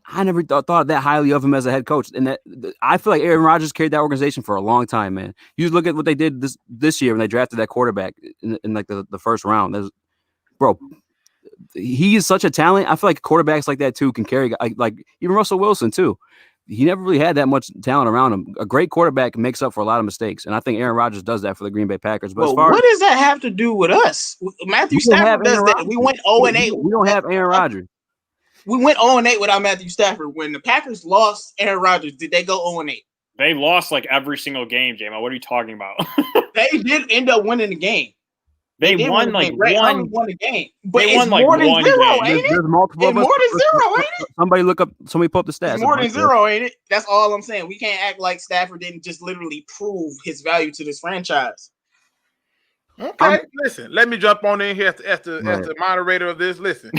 I never thought that highly of him as a head coach, and I feel like Aaron Rodgers carried that organization for a long time, man. You look at what they did this year when they drafted that quarterback in like the first round. Bro, he is such a talent. I feel like quarterbacks like that too can carry, like even Russell Wilson too. He never really had that much talent around him. A great quarterback makes up for a lot of mistakes, and I think Aaron Rodgers does that for the Green Bay Packers. But what does that have to do with us? Matthew Stafford does that. We went 0-8. We don't have Aaron Rodgers. We went 0-8 without Matthew Stafford. When the Packers lost Aaron Rodgers, did they go 0-8? They lost like every single game, J-Mo. What are you talking about? They did end up winning the game. They won like one. Won the game, but they it's won like more than one zero, game. ain't it? There's multiple. It's more than zero, ain't it? Somebody pull up the stats. It's more than zero, ain't it? That's all I'm saying. We can't act like Stafford didn't just literally prove his value to this franchise. Okay, listen. Let me jump on in here as the moderator of this. Listen,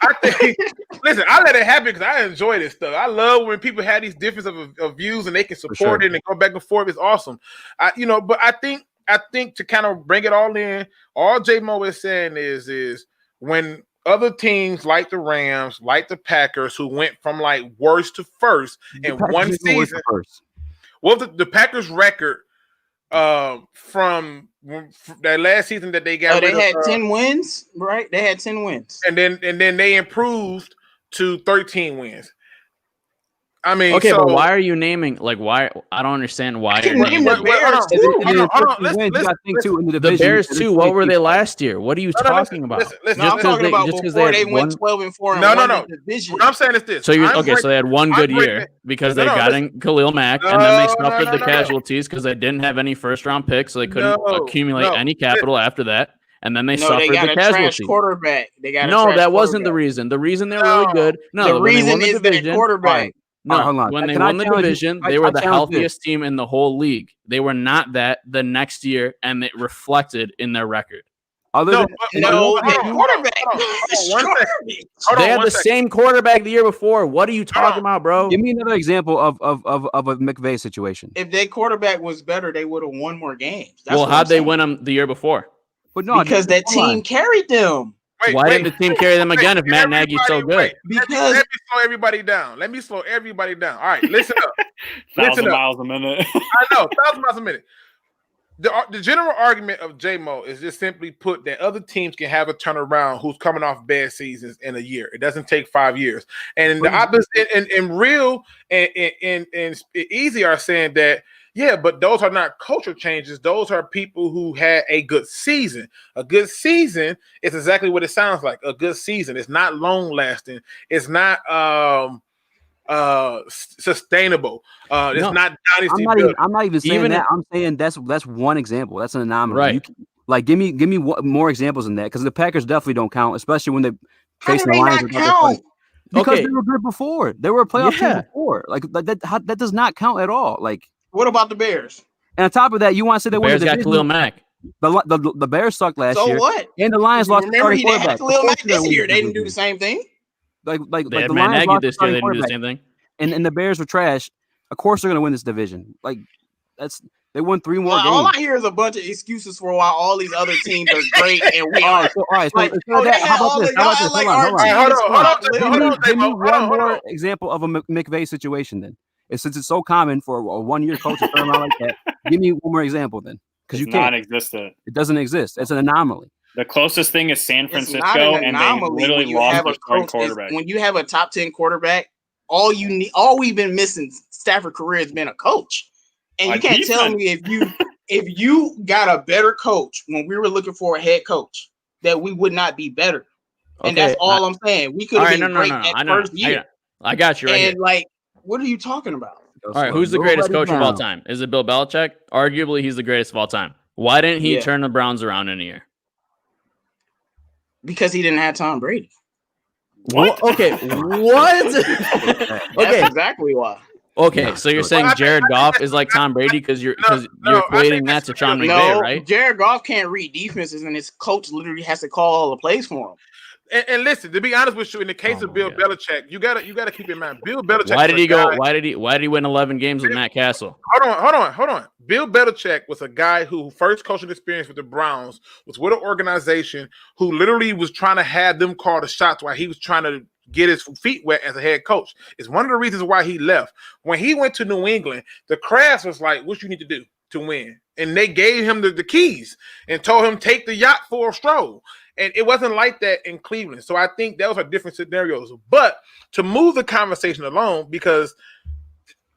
I let it happen because I enjoy this stuff. I love when people have these differences of views and they can support it and go back and forth. It's awesome. But I think to kind of bring it all in, all J-Mo is saying is when other teams like the Rams, like the Packers, who went from like worst to first in one season. Well, the Packers record from that last season that they got. They had 10 wins, right? They had 10 wins, and then they improved to 13 wins. I mean, okay, but why are you naming why? I don't understand why. You're naming the Bears too. The Bears too. What were they last year? What are you talking about? I'm talking about before they went 12-4. No. What I'm saying is this. So so they had one good year because they got in Khalil Mack, and then they suffered the casualties because they didn't have any first-round picks, so they couldn't accumulate any capital after that. And then they suffered the casualties. Quarterback. That wasn't the reason. The reason they're really good. No, the reason is that quarterback. No, hold on. When they won the division, they were the healthiest team in the whole league. They were not that the next year, and it reflected in their record. Quarterback. They had the same quarterback the year before. What are you talking about, bro? Give me another example of a McVay situation. If their quarterback was better, they would have won more games. How'd they win them the year before? But no, because that team carried them. Why didn't the team carry them again if Matt Nagy's so good? Because let me slow everybody down. All right, listen up. 1,000 miles a minute. I know, 1,000 miles a minute. The general argument of J-Mo is just simply put that other teams can have a turnaround who's coming off bad seasons in a year. It doesn't take 5 years. And the opposite, and Real and Easy are saying that. Yeah, but those are not culture changes. Those are people who had a good season. A good season is exactly what it sounds like. A good season. It's not long lasting. It's not sustainable. It's not dynasty. I'm not even saying that. I'm saying that's one example. That's an anomaly. Right. Give me more examples than that, because the Packers definitely don't count, especially when they face the Lions. Because they were good before. They were a playoff team before. That does not count at all. What about the Bears? And on top of that, you want to say they won the division? Bears got Khalil Mack. The Bears sucked last year. So what? And the Lions lost. Remember, he didn't have Khalil Mack this year. They didn't do the same thing. The Lions lost this year. They didn't do the same thing. And the Bears were trash. Of course, they're going to win this division. They won 3 more games. All I hear is a bunch of excuses for why all these other teams are great and we are. All right. How about this? Hold on. Give me one more example of a McVay situation then. Since it's so common for a 1-year coach to turn around like that, give me one more example then. Because you can't. Non-existent. It doesn't exist. It's an anomaly. The closest thing is San Francisco, and they literally lost their starting quarterback. When you have a top 10 quarterback, all we've been missing Stafford's career has been a coach. And you can't tell me if you got a better coach when we were looking for a head coach that we would not be better. And that's all I'm saying. We could have been great that first year. I got you right here. What are you talking about? All right, who's the greatest coach of all time? Is it Bill Belichick? Arguably, he's the greatest of all time. Why didn't he turn the Browns around in a year? Because he didn't have Tom Brady. What? Okay, what? That's exactly why. Okay, so you're saying Jared Goff is like Tom Brady because you're equating that to Sean McVay, right? Jared Goff can't read defenses, and his coach literally has to call all the plays for him. And listen, to be honest with you, in the case of Bill Belichick, you gotta keep in mind, Bill Belichick. Why did he win 11 games with Matt Castle? Hold on. Bill Belichick was a guy who first coaching experience with the Browns was with an organization who literally was trying to have them call the shots while he was trying to get his feet wet as a head coach. It's one of the reasons why he left. When he went to New England, the Crafts was like, "What you need to do to win?" And they gave him the keys and told him take the yacht for a stroll. And it wasn't like that in Cleveland. So I think those are different scenarios. But to move the conversation along, because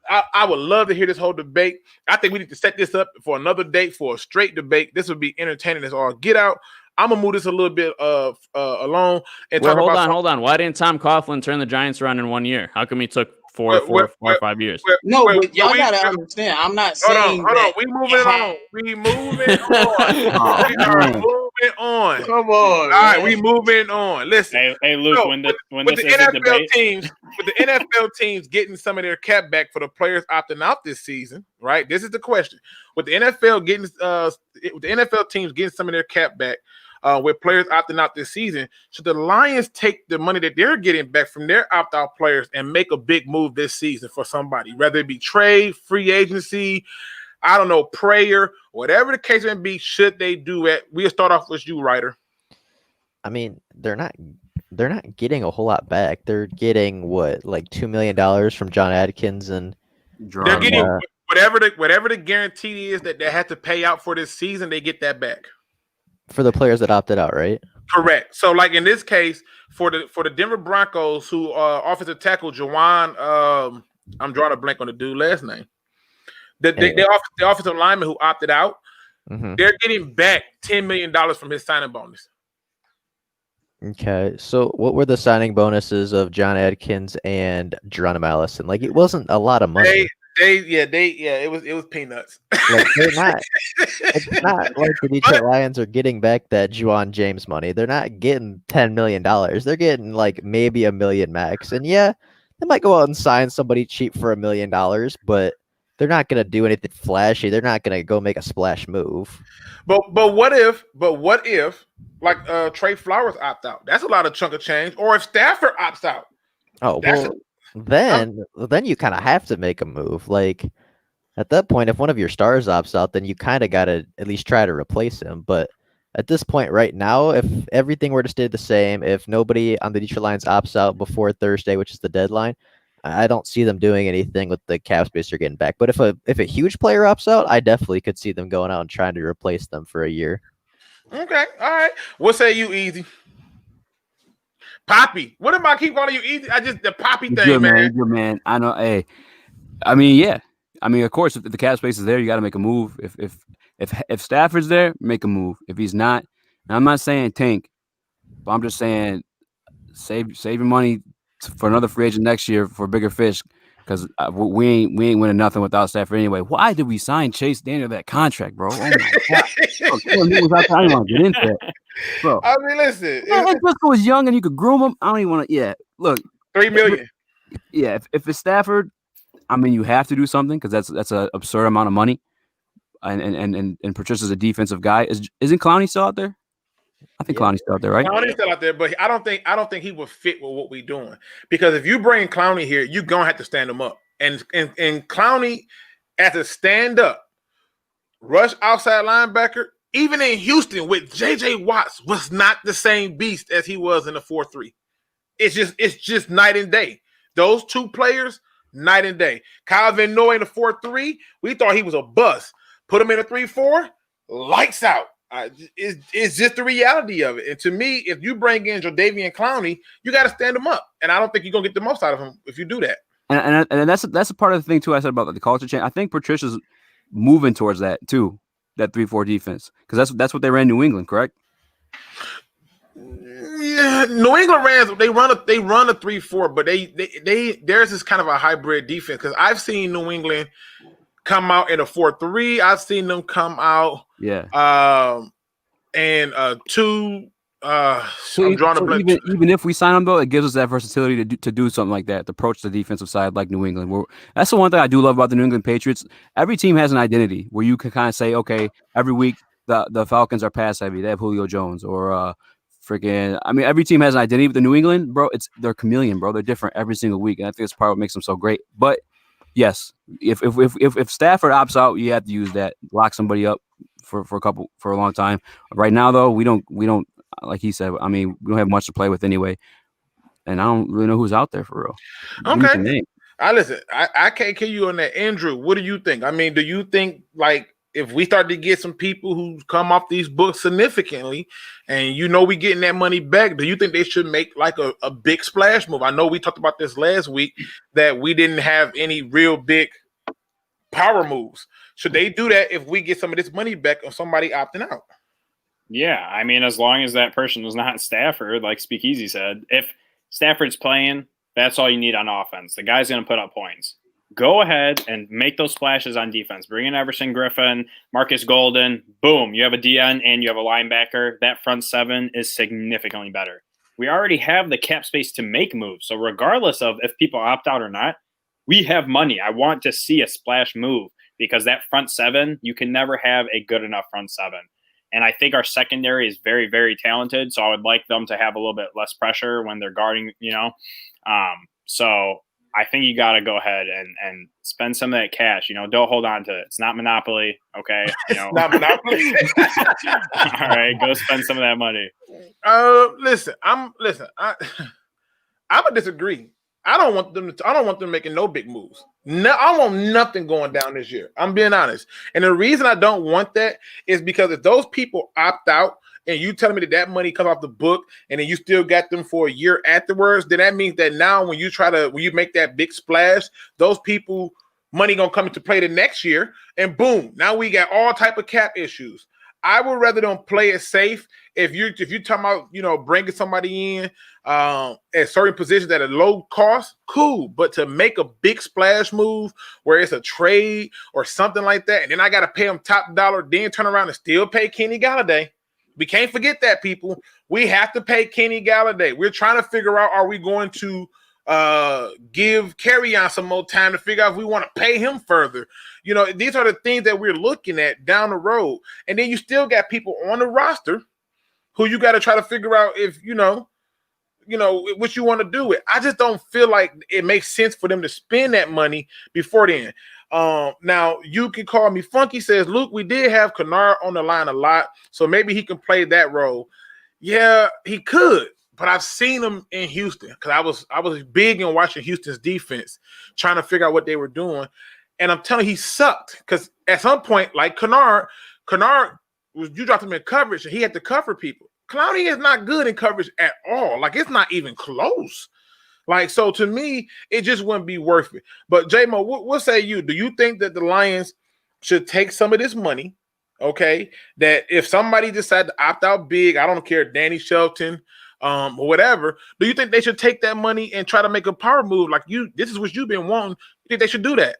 I would love to hear this whole debate. I think we need to set this up for another date for a straight debate. This would be entertaining as all get out. I'm going to move this a little bit along. And hold on. Why didn't Tom Coughlin turn the Giants around in 1 year? How come he took four or 5 years? But y'all got to understand. I'm not saying Hold on. We moving on. We moving on. Come on. All right, we moving on. Listen. Hey Luke, when this is a debate. With the NFL teams getting some of their cap back for the players opting out this season, right? This is the question. With the NFL teams getting some of their cap back, with players opting out this season, should the Lions take the money that they're getting back from their opt-out players and make a big move this season for somebody, whether it be trade, free agency, I don't know, prayer, whatever the case may be? Should they do it? We'll start off with you, Ryder. I mean, they're not getting a whole lot back. They're getting like $2 million from John Adkins, and they're getting whatever the guarantee is that they have to pay out for this season. They get that back. For the players that opted out, right? Correct. So, like in this case, for the Denver Broncos, who offensive tackle Jawan, I'm drawing a blank on the dude last name. The offensive lineman who opted out, they're getting back $10 million from his signing bonus. Okay, so what were the signing bonuses of John Adkins and Geronimo Allison? Like, it wasn't a lot of money. It was peanuts. Like, it's not like the Detroit Lions are getting back that Juwan James money. They're not getting $10 million. They're getting like maybe $1 million max. And yeah, they might go out and sign somebody cheap for $1 million, but they're not going to do anything flashy. They're not going to go make a splash move. But what if like Trey Flowers opt out? That's a lot of chunk of change. Or if Stafford opts out. Then you kind of have to make a move. Like, at that point, if one of your stars opts out, then you kind of got to at least try to replace him. But at this point right now, if everything were to stay the same, if nobody on the Detroit Lions opts out before Thursday, which is the deadline, I don't see them doing anything with the cap space they're getting back. But if a huge player opts out, I definitely could see them going out and trying to replace them for a year. Okay, all right. What say you, Easy? Poppy. What am I keep calling you, Easy? The Poppy thing, good, man. Good, man. I know. Hey, I mean, yeah. I mean, of course, if the cap space is there, you got to make a move. If Stafford's there, make a move. If he's not, and I'm not saying tank, but I'm just saying save your money for another free agent next year for bigger fish. Because we ain't winning nothing without Stafford anyway. Why did we sign Chase Daniel that contract, bro? Oh my god! I don't want to get into it, bro. I mean, listen, if Briscoe was young and you could groom him, I don't even want to. Yeah, look, $3 million. Yeah, if it's Stafford, I mean, you have to do something because that's an absurd amount of money. And Patricia's a defensive guy. Isn't Clowney still out there? I think Clowney's still out there, right? Clowney's still out there, but I don't think he will fit with what we're doing. Because if you bring Clowney here, you're gonna have to stand him up. And Clowney as a stand-up, rush outside linebacker, even in Houston with JJ Watts was not the same beast as he was in the 4-3. It's just night and day. Those two players, night and day. Kyle Van Noy in the 4-3, we thought he was a bust. Put him in a 3-4, lights out. It's just the reality of it. And to me, if you bring in Jadeveon Clowney, you got to stand him up. And I don't think you're going to get the most out of him if you do that. And that's a part of the thing, too, I said about the culture change. I think Patricia's moving towards that, too, that 3-4 defense. Because that's what they ran in New England, correct? Yeah, New England Rams, they run a 3-4, but theirs is kind of a hybrid defense. Because I've seen New England come out in a 4-3. I've seen them come out and 2. I'm drawing a blank. Even if we sign them, though, it gives us that versatility to do something like that, to approach the defensive side like New England. That's the one thing I do love about the New England Patriots. Every team has an identity where you can kind of say, okay, every week the Falcons are pass heavy. They have Julio Jones or every team has an identity. With the New England, bro, they're chameleon, bro. They different every single week, and I think that's part of what makes them so great. But yes, if Stafford opts out, you have to use that, lock somebody up for a long time. Right now, though, we don't like he said. I mean, we don't have much to play with anyway, and I don't really know who's out there for real. Okay, listen. I can't kill you on that, Andrew. What do you think? I mean, do you think like if we start to get some people who come off these books significantly, and we getting that money back, do you think they should make like a big splash move? I know we talked about this last week that we didn't have any real big power moves. Should they do that if we get some of this money back on somebody opting out? Yeah, I mean, as long as that person is not Stafford, like SpeakEZ said, if Stafford's playing, that's all you need on offense. The guy's going to put up points. Go ahead and make those splashes on defense. Bring in Everson Griffin, Marcus Golden. Boom, you have a DN and you have a linebacker. That front seven is significantly better. We already have the cap space to make moves. So regardless of if people opt out or not, we have money. I want to see a splash move because that front seven, you can never have a good enough front seven. And I think our secondary is very, very talented. So I would like them to have a little bit less pressure when they're guarding, So I think you got to go ahead and spend some of that cash. Don't hold on to it. It's not Monopoly, okay? It's not Monopoly. All right, go spend some of that money. Listen. I would disagree. I don't want them making no big moves. No, I want nothing going down this year. I'm being honest. And the reason I don't want that is because if those people opt out and you telling me that money comes off the book and then you still got them for a year afterwards, then that means that now when you make that big splash, those people money gonna come into play the next year, and boom, now we got all type of cap issues. I would rather them play it safe. If you're talking about bringing somebody in at certain positions at a low cost, cool. But to make a big splash move where it's a trade or something like that, and then I got to pay them top dollar, then turn around and still pay Kenny Galladay. We can't forget that, people. We have to pay Kenny Galladay. We're trying to figure out, are we going to give Kerryon some more time to figure out if we want to pay him further? These are the things that we're looking at down the road. And then you still got people on the roster who you got to try to figure out if, what you want to do with. I just don't feel like it makes sense for them to spend that money before then. Now you can call me funky, says Luke. We did have Kennard on the line a lot, so maybe he can play that role. Yeah, he could, but I've seen him in Houston because I was big in watching Houston's defense, trying to figure out what they were doing, and I'm telling you, he sucked because at some point, like Kennard you dropped him in coverage and he had to cover people. Clowney is not good in coverage at all. Like, it's not even close. Like, so to me, it just wouldn't be worth it. But J-Mo, what say you? Do you think that the Lions should take some of this money, okay, that if somebody decided to opt out big, I don't care, Danny Shelton, or whatever. Do you think they should take that money and try to make a power move? Like this is what you've been wanting. You think they should do that?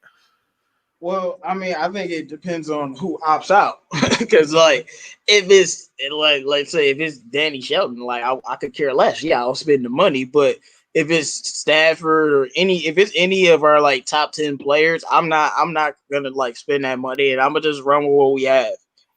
Well, I mean, I think it depends on who opts out. Because, like, if it's like say if it's Danny Shelton, like I could care less. Yeah, I'll spend the money. But if it's Stafford or if it's any of our like top 10 players, I'm not gonna like spend that money, and I'm gonna just run with what we have.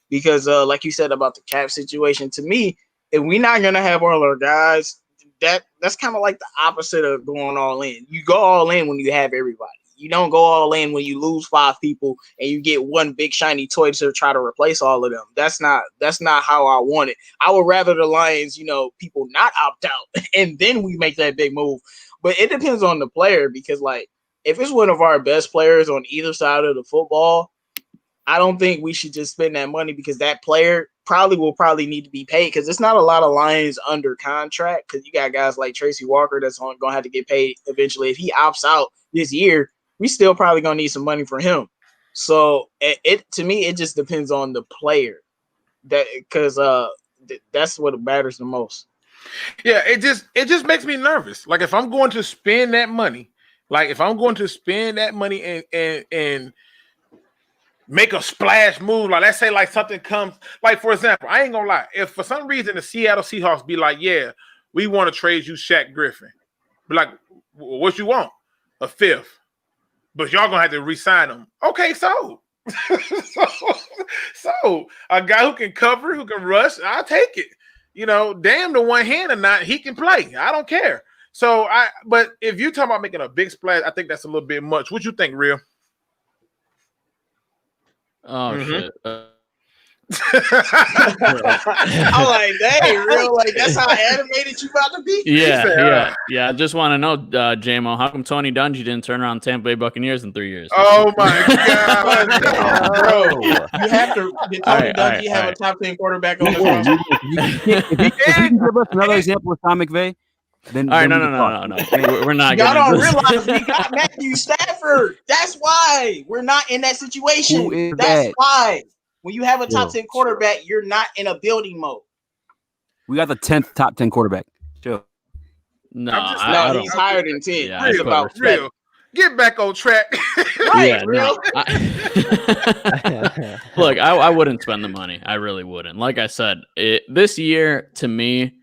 Because, like you said about the cap situation, to me, if we're not gonna have all our guys, that's kind of like the opposite of going all in. You go all in when you have everybody. You don't go all in when you lose 5 people and you get one big shiny toy to try to replace all of them. That's not how I want it. I would rather the Lions, people not opt out and then we make that big move. But it depends on the player, because like if it's one of our best players on either side of the football, I don't think we should just spend that money, because that player will need to be paid, because it's not a lot of Lions under contract, because you got guys like Tracy Walker that's going to have to get paid eventually. If he opts out this year, we still probably going to need some money for him. So to me, it just depends on the player, because that's what matters the most. Yeah, it just makes me nervous. Like if I'm going to spend that money, and make a splash move, like let's say like something comes, like for example, I ain't gonna lie, if for some reason the Seattle Seahawks be like, yeah, we want to trade you Shaq Griffin, be like, what you want? A 5th. But y'all gonna have to re-sign him. Okay, so a guy who can cover, who can rush, I'll take it. Damn the one hand or not, he can play. I don't care. But if you're talking about making a big splash, I think that's a little bit much. What you think, Real? Oh shit. I'm like, dang, Real, like that's how animated you about to be? Yeah. I just want to know, JMO, how come Tony Dungy didn't turn around Tampa Bay Buccaneers in 3 years? Oh my God, bro! You have to. Did Tony Dungy have a top 10 quarterback on the roster? If you can give us another example with Tom McVay, then all right, no. We're not. Y'all don't realize we got Matthew Stafford. That's why we're not in that situation. That's why. When you have a top 10 quarterback, you're not in a building mode. We got the 10th top 10 quarterback. Chill. No, he's higher than 10. Yeah, it's about Real. Get back on track. Right, Real. Look, I wouldn't spend the money. I really wouldn't. Like I said, this year, to me,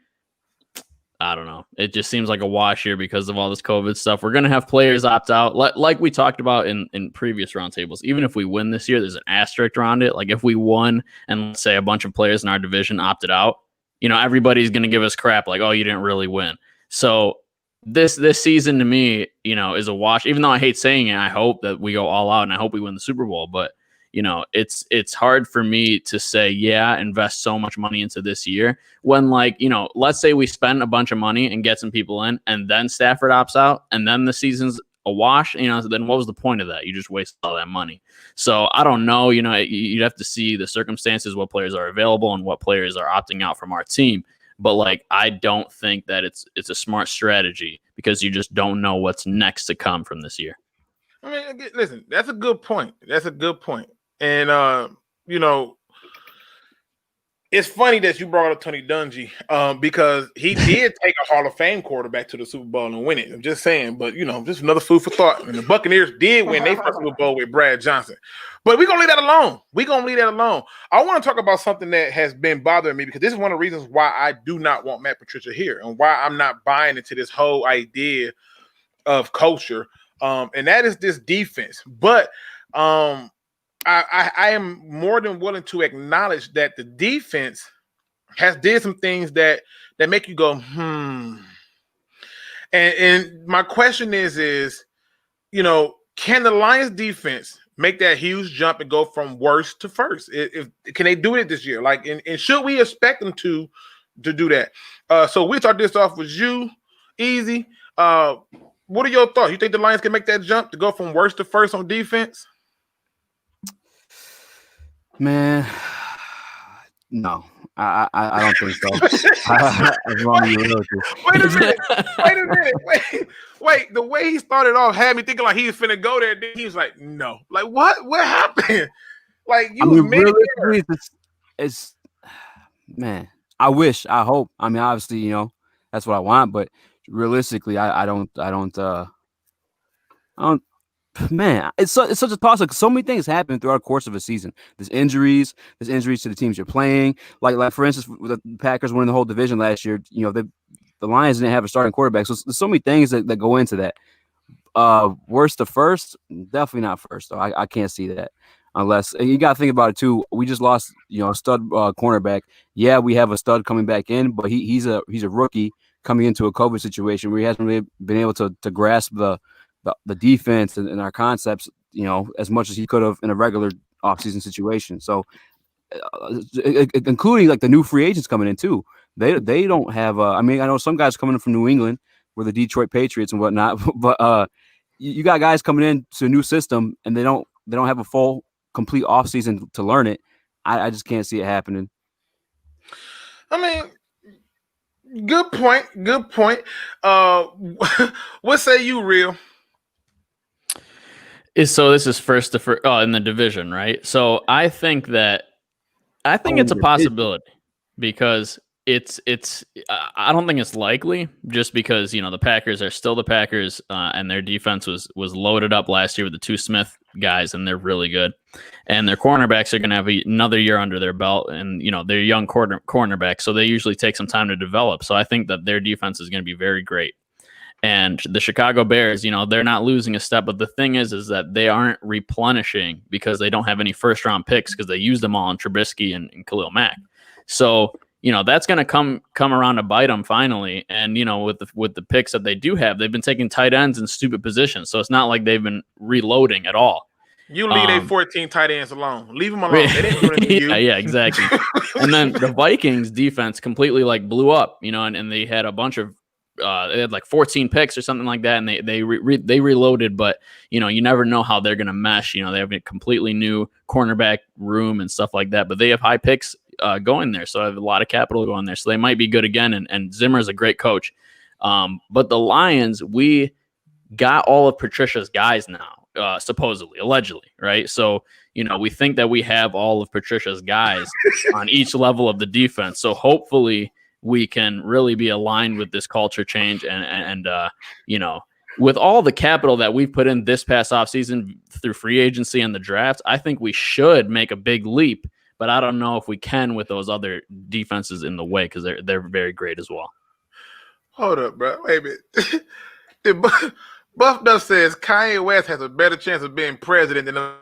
I don't know. It just seems like a wash year because of all this COVID stuff. We're going to have players opt out. Like we talked about in previous roundtables, even if we win this year, there's an asterisk around it. Like if we won and let's say a bunch of players in our division opted out, everybody's going to give us crap like, oh, you didn't really win. So this season to me, is a wash, even though I hate saying it. I hope that we go all out and I hope we win the Super Bowl. But it's hard for me to say, invest so much money into this year when let's say we spend a bunch of money and get some people in and then Stafford opts out and then the season's a wash, then what was the point of that? You just wasted all that money. So I don't know, you'd have to see the circumstances, what players are available and what players are opting out from our team. But I don't think that it's a smart strategy because you just don't know what's next to come from this year. I mean, listen, that's a good point. And, it's funny that you brought up Tony Dungy because he did take a Hall of Fame quarterback to the Super Bowl and win it. I'm just saying, but, just another food for thought. And the Buccaneers did win their first Super Bowl with Brad Johnson. But we're going to leave that alone. I want to talk about something that has been bothering me because this is one of the reasons why I do not want Matt Patricia here and why I'm not buying into this whole idea of culture. And that is this defense. But I am more than willing to acknowledge that the defense has did some things that make you go, And my question is, can the Lions defense make that huge jump and go from worst to first? Can they do it this year? And should we expect them to do that? So we start this off with you, Easy. What are your thoughts? You think the Lions can make that jump to go from worst to first on defense? Man, no, I don't think so. Wait a minute. Wait. The way he started off had me thinking like he was finna go there. Then he was like, no. Like, what? What happened? It's man. I hope. I mean, obviously, that's what I want. But realistically, I don't. Man, it's such a toss up. So many things happen throughout the course of a season. There's injuries to the teams you're playing. Like for instance, the Packers winning the whole division last year. The Lions didn't have a starting quarterback. So there's so many things that go into that. Worst to first, definitely not first. So I can't see that unless you got to think about it too. We just lost, a stud cornerback. Yeah, we have a stud coming back in, but he's a rookie coming into a COVID situation where he hasn't really been able to grasp the defense and our concepts, as much as he could have in a regular offseason situation. So, including like the new free agents coming in too, they don't have. I know some guys coming in from New England, were the Detroit Patriots and whatnot, but you got guys coming in to a new system and they don't have a full complete offseason to learn it. I just can't see it happening. I mean, good point. What say you, Real? So this is first in the division, right? So I think it's a possibility because it's I don't think it's likely just because the Packers are still the Packers and their defense was loaded up last year with the two Smith guys and they're really good, and their cornerbacks are going to have another year under their belt, and they're young cornerbacks, so they usually take some time to develop. So I think that their defense is going to be very great. And the Chicago Bears, they're not losing a step. But the thing is that they aren't replenishing because they don't have any first-round picks because they used them all on Trubisky and Khalil Mack. So, that's going to come around to bite them finally. And, with the picks that they do have, they've been taking tight ends in stupid positions. So it's not like they've been reloading at all. You leave 14 tight ends alone. Leave them alone. They didn't do anything to you. Yeah, exactly. And then the Vikings defense completely blew up, and they had a bunch of they had 14 picks or something like that, and they reloaded, but you never know how they're gonna mesh. They have a completely new cornerback room and stuff like that, but they have high picks going there, so I have a lot of capital going there, so they might be good again. And Zimmer's a great coach, but the Lions, we got all of Patricia's guys now, supposedly, allegedly, right? So we think that we have all of Patricia's guys on each level of the defense, so hopefully we can really be aligned with this culture change and with all the capital that we've put in this past offseason through free agency and the draft, I think we should make a big leap, but I don't know if we can with those other defenses in the way because they're very great as well. Hold up, bro. Wait a minute. Buff Duff says Kanye West has a better chance of being president than the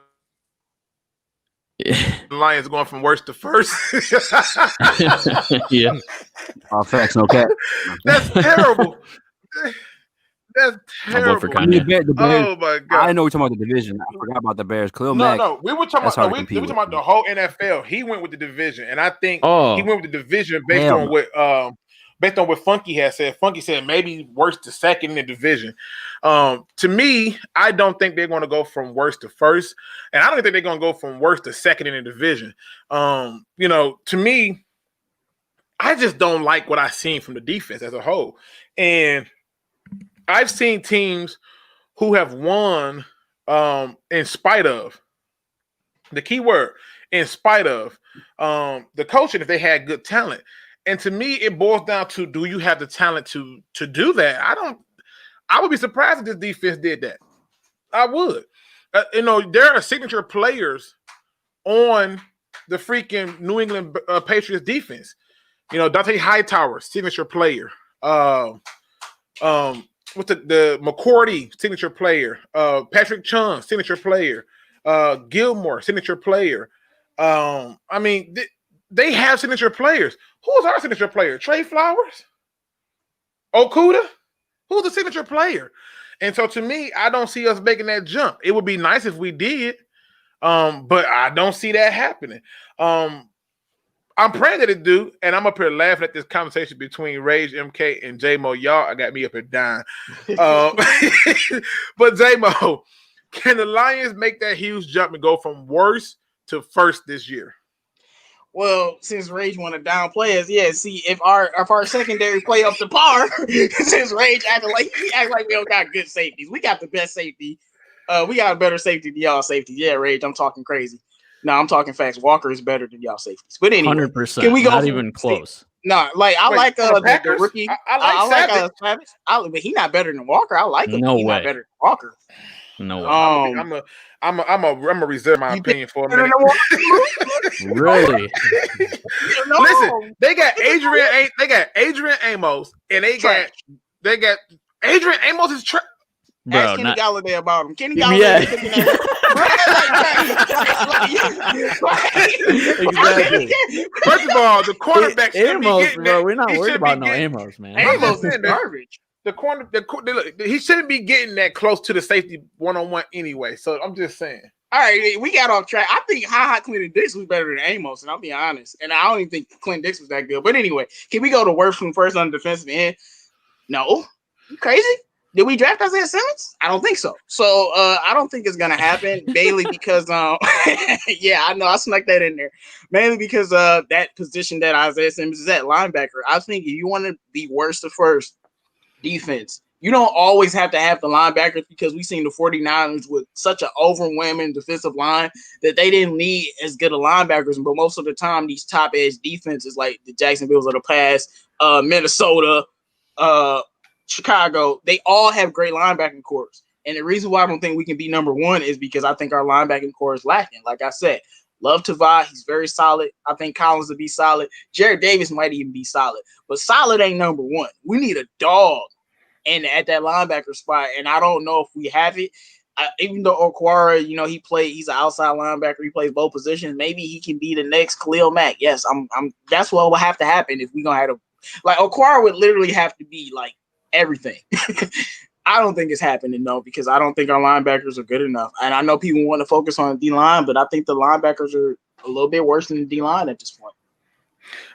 Lions going from worst to first. Yeah. All facts, no cap. That's terrible. That's terrible. I'll vote for Kanye. The Bears, oh my god! I know we're talking about the division. I forgot about the Bears. Khalil Mack. No, we were talking about the whole NFL. He went with the division, and I think he went with the division based on what Funky had said. Funky said maybe worst to second in the division. To me, I don't think they're going to go from worst to first, and I don't think they're going to go from worst to second in the division. To me, I just don't like what I've seen from the defense as a whole, and I've seen teams who have won in spite of the key word, in spite of the coaching if they had good talent. And to me, it boils down to, do you have the talent to do that? I would be surprised if this defense did that. I would. There are signature players on the freaking New England Patriots defense. Dante Hightower, signature player. What's the McCourty, signature player. Patrick Chung, signature player. Gilmore, signature player. They have signature players. Who's our signature player? Trey Flowers? Okuda? Who's the signature player? And so to me, I don't see us making that jump. It would be nice if we did, but I don't see that happening. I'm praying that it do, and I'm up here laughing at this conversation between Rage MK and J-Mo. Y'all got me up here dying. But J-Mo, can the Lions make that huge jump and go from worst to first this year? Well, since Rage want to downplay us, yeah. See, if our secondary play up to par, since Rage act like we don't got good safeties, we got the best safety. We got a better safety than y'all safety. Yeah, Rage, I'm talking crazy. No, I'm talking facts. Walker is better than y'all safeties. But anyway, 100%. Can we go? Not even close. No, like I like the rookie. I like Savage. But he's not better than Walker. I like him. No he's way. Not better than Walker. No way. I'm a reserve my opinion for a minute. Really? Listen, they got Adrian Amos, and they got Adrian Amos is trash. Ask Kenny Galladay about him. Kenny Galladay. Exactly. First of all, the cornerback Amos, bro. We're not worried about no Amos, man. Amos is garbage. He shouldn't be getting that close to the safety one-on-one anyway. So I'm just saying. All right, we got off track. I think Clinton Dix was better than Amos, and I'll be honest. And I don't even think Clinton Dix was that good. But anyway, can we go to worst from first on the defensive end? No. You crazy? Did we draft Isaiah Simmons? I don't think so. So I don't think it's gonna happen. Mainly because yeah, I know I snuck that in there. Mainly because that position that Isaiah Simmons is at, linebacker. I think if you want to be worst to first defense, you don't always have to have the linebackers, because we've seen the 49ers with such an overwhelming defensive line that they didn't need as good of linebackers. But most of the time, these top edge defenses like the Jacksonvilles of the past, Minnesota, Chicago, they all have great linebacking corps. And the reason why I don't think we can be number one is because I think our linebacking corps is lacking. Like I said, love Tavai. He's very solid. I think Collins will be solid. Jared Davis might even be solid. But solid ain't number one. We need a dog at that linebacker spot. And I don't know if we have it. Even though Okwara, he's an outside linebacker. He plays both positions. Maybe he can be the next Khalil Mack. Yes, that's what will have to happen if we're going to have Okwara would literally have to be like everything. I don't think it's happening though, because I don't think our linebackers are good enough. And I know people want to focus on D line, but I think the linebackers are a little bit worse than the D line at this point.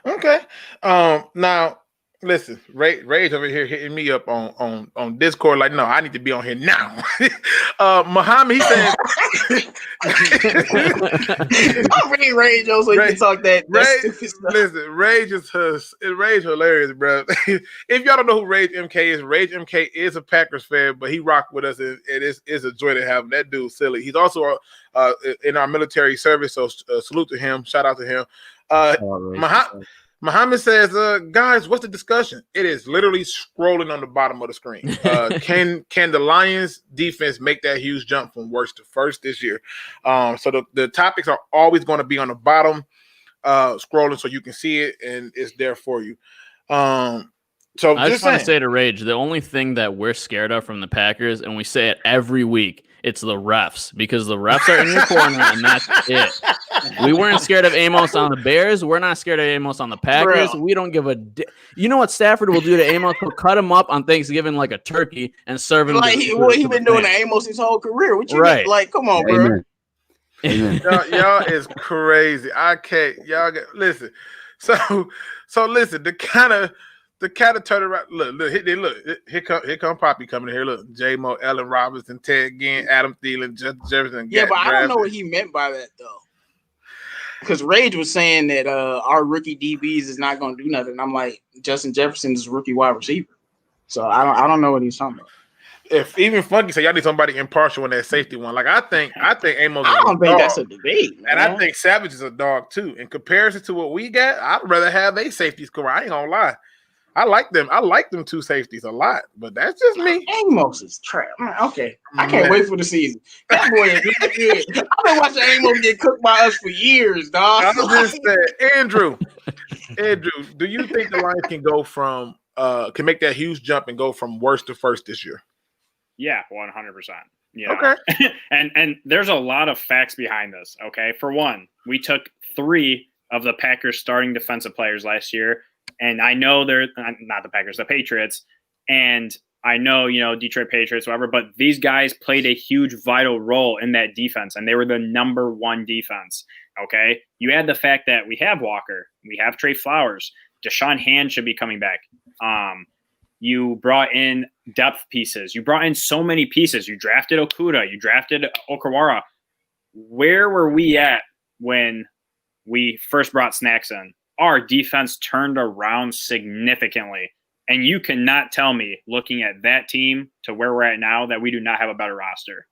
Okay. Now listen, Rage over here hitting me up on Discord like, no, I need to be on here now. Muhammad, he said, don't bring Rage so you can talk that stupid stuff. Listen, Rage hilarious, bro. If y'all don't know who Rage MK is, Rage MK is a Packers fan, but he rocked with us, and it is a joy to have him. That dude's silly. He's also in our military service, so salute to him. Shout out to him. Muhammad says, guys, what's the discussion? It is literally scrolling on the bottom of the screen. Can the Lions defense make that huge jump from worst to first this year? So the topics are always going to be on the bottom, scrolling so you can see it, and it's there for you. So I just want to say to Rage, the only thing that we're scared of from the Packers, and we say it every week, it's the refs, because the refs are in your corner, and that's it. We weren't scared of Amos on the Bears. We're not scared of Amos on the Packers. Bro. We don't give a You know what Stafford will do to Amos? He'll cut him up on Thanksgiving like a turkey and serve him. Like he been doing to Amos his whole career. What you mean? Like, come on, bro. y'all is crazy. I can't. Y'all listen. So listen. The kind of turn around. Look. Here come Poppy coming here. Look, J-Mo, Allen Robinson, Ted Ginn, Adam Thielen, Justin Jefferson. Yeah, but I don't know what he meant by that though. Because Rage was saying that our rookie DBs is not going to do nothing. I'm like, Justin Jefferson is a rookie wide receiver, so I don't know what he's talking about. If even Funky said y'all need somebody impartial in that safety one, like I think Amos. I don't think that's a debate, man. And I think Savage is a dog too. In comparison to what we got, I'd rather have a safety score. I ain't gonna lie. I like them. I like them two safeties a lot, but that's just me. Amos is trash. Okay, I can't wait for the season. That boy is really good. I've been watching Amos get cooked by us for years, dog. I was just saying, Andrew, do you think the Lions can go from can make that huge jump and go from worst to first this year? Yeah, 100%. Yeah. Okay. and there's a lot of facts behind this. Okay, for one, we took 3 of the Packers' starting defensive players last year. And I know they're not the Packers, the Patriots. And I know, Detroit Patriots, whatever, but these guys played a huge vital role in that defense, and they were the number 1 defense. Okay. You add the fact that we have Walker, we have Trey Flowers, Deshaun Hand should be coming back. You brought in depth pieces. You brought in so many pieces. You drafted Okuda, you drafted Okawara. Where were we at when we first brought Snacks in? Our defense turned around significantly. And you cannot tell me, looking at that team to where we're at now, that we do not have a better roster.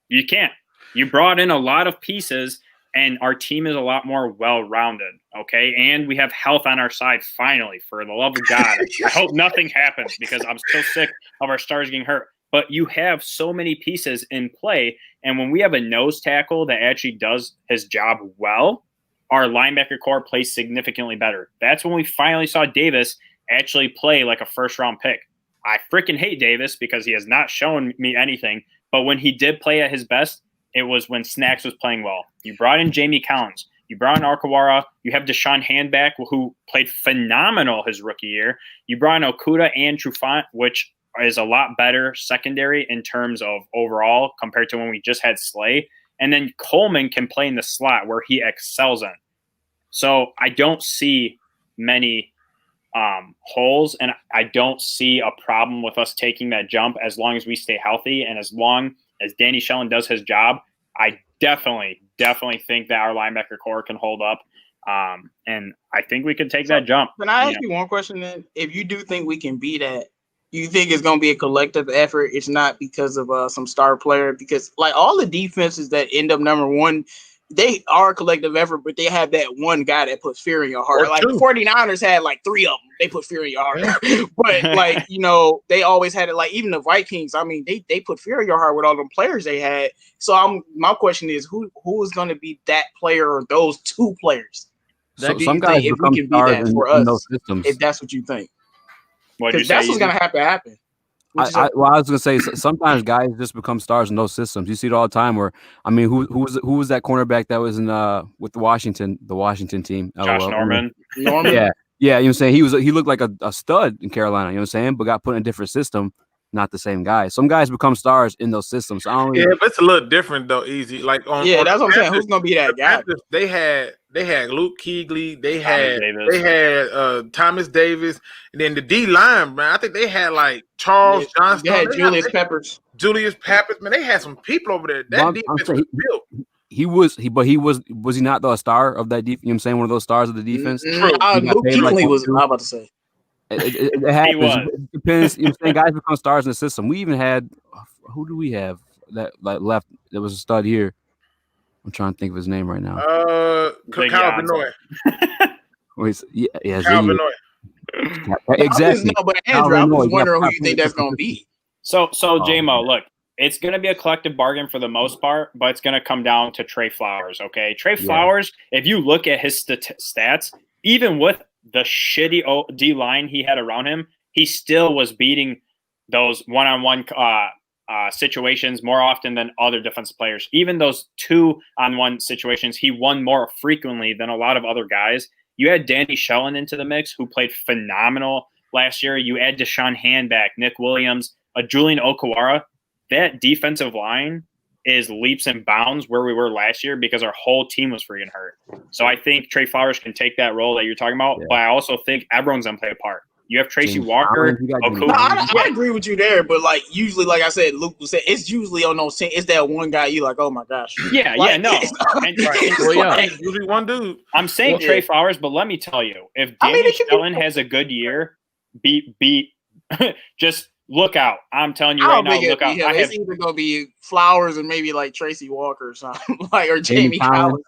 You can't. You brought in a lot of pieces, and our team is a lot more well-rounded, okay? And we have health on our side, finally, for the love of God. I hope nothing happens because I'm so sick of our stars getting hurt. But you have so many pieces in play, and when we have a nose tackle that actually does his job well, our linebacker core plays significantly better. That's when we finally saw Davis actually play like a first-round pick. I freaking hate Davis because he has not shown me anything, but when he did play at his best, it was when Snacks was playing well. You brought in Jamie Collins. You brought in Arkwara. You have Deshaun Hand back, who played phenomenal his rookie year. You brought in Okudah and Trufant, which is a lot better secondary in terms of overall compared to when we just had Slay. And then Coleman can play in the slot where he excels in. So I don't see many holes, and I don't see a problem with us taking that jump as long as we stay healthy and as long as Danny Shellen does his job. I definitely think that our linebacker core can hold up, and I think we can take that jump. Can I ask you one question then? If you do think we can be that, you think it's going to be a collective effort? It's not because of some star player, because like all the defenses that end up number one, they are a collective effort, but they have that one guy that puts fear in your heart. Like the 49ers had like 3 of them. They put fear in your heart. But like, they always had it. Like even the Vikings, I mean, they put fear in your heart with all them players they had. So my question is, who is going to be that player or those 2 players? So some guys if we can be that for us, if that's what you think. Because that's what's going to have to happen. I was gonna say sometimes guys just become stars in those systems. You see it all the time. Where I mean, who was that cornerback that was in with the Washington team? Josh Norman. Yeah. You know what I'm saying? He looked like a stud in Carolina. You know what I'm saying? But got put in a different system. Not the same guy. Some guys become stars in those systems. But it's a little different though. Easy, like that's what I'm saying. Who's gonna be that guy? They had Luke Kuechly. They had Thomas Davis, and then the D line, man. I think they had like Charles Johnston. They had Julius Peppers. Man, they had some people over there. That defense was built. Was he not a star of that defense? You know what I'm saying? One of those stars of the defense. Luke Kuechly was. I'm about to say. It happens. It depends. You know what I'm saying? Guys become stars in the system. We even had who do we have that like left? There was a stud here. I'm trying to think of his name right now. Kyle Benoit. Kyle Benoit. Exactly. But Andrew, I was wondering who you think that's going to be. So J-Mo, look, it's going to be a collective bargain for the most part, but it's going to come down to Trey Flowers. Okay, Trey Flowers. If you look at his stats, even with the shitty D line he had around him, he still was beating those one-on-one situations more often than other defensive players. Even those 2-on-1 situations, he won more frequently than a lot of other guys. You add Danny Shellen into the mix, who played phenomenal last year. You add Deshaun Hand back, Nick Williams, Julian Okwara. That defensive line is leaps and bounds where we were last year because our whole team was freaking hurt. So I think Trey Flowers can take that role that you're talking about, but I also think everyone's going to play a part. You have Tracy Walker. I agree with you there, but like usually, like I said, Luke said, it's usually on those teams. It's that one guy you like, oh my gosh. It's usually one dude. I'm saying Trey Flowers, but let me tell you, if Danny Shellen has a good year, just look out. I'm telling you right now, look out. It's either going to be Flowers and maybe like Tracy Walker or something, like or Jamie Collins.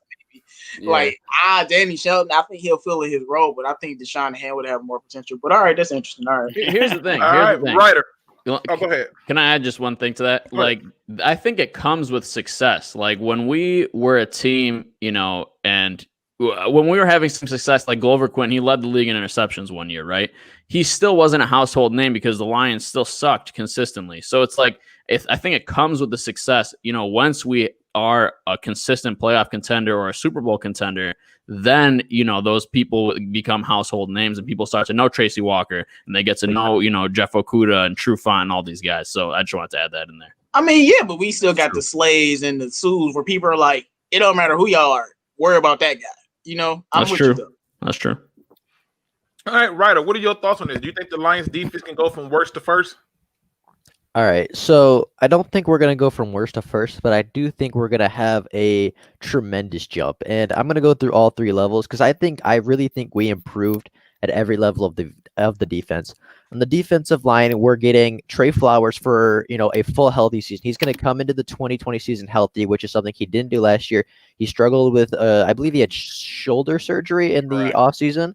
Like Danny Shelton, I think he'll fill in his role, but I think Deshaun Hand would have more potential. But all right, that's interesting. All right, here's the thing. Ryder. Go ahead. Can I add just one thing to that? Like, I think it comes with success. Like when we were a team, and when we were having some success, like Glover Quin, he led the league in interceptions one year, right? He still wasn't a household name because the Lions still sucked consistently. So it's like, I think it comes with the success. Once we are a consistent playoff contender or a Super Bowl contender, then, those people become household names and people start to know Tracy Walker and they get to know, Jeff Okudah and Trufant and all these guys. So I just wanted to add that in there. I mean, yeah, but we still got the Slays and the Sues where people are like, it don't matter who y'all are. Worry about that guy. That's true. That's true. All right, Ryder, what are your thoughts on this? Do you think the Lions defense can go from worst to first? All right, so I don't think we're going to go from worst to first, but I do think we're going to have a tremendous jump. And I'm going to go through all 3 levels because I really think we improved at every level of the defense. On the defensive line, we're getting Trey Flowers for, a full healthy season. He's going to come into the 2020 season healthy, which is something he didn't do last year. He struggled with, I believe he had shoulder surgery in the offseason.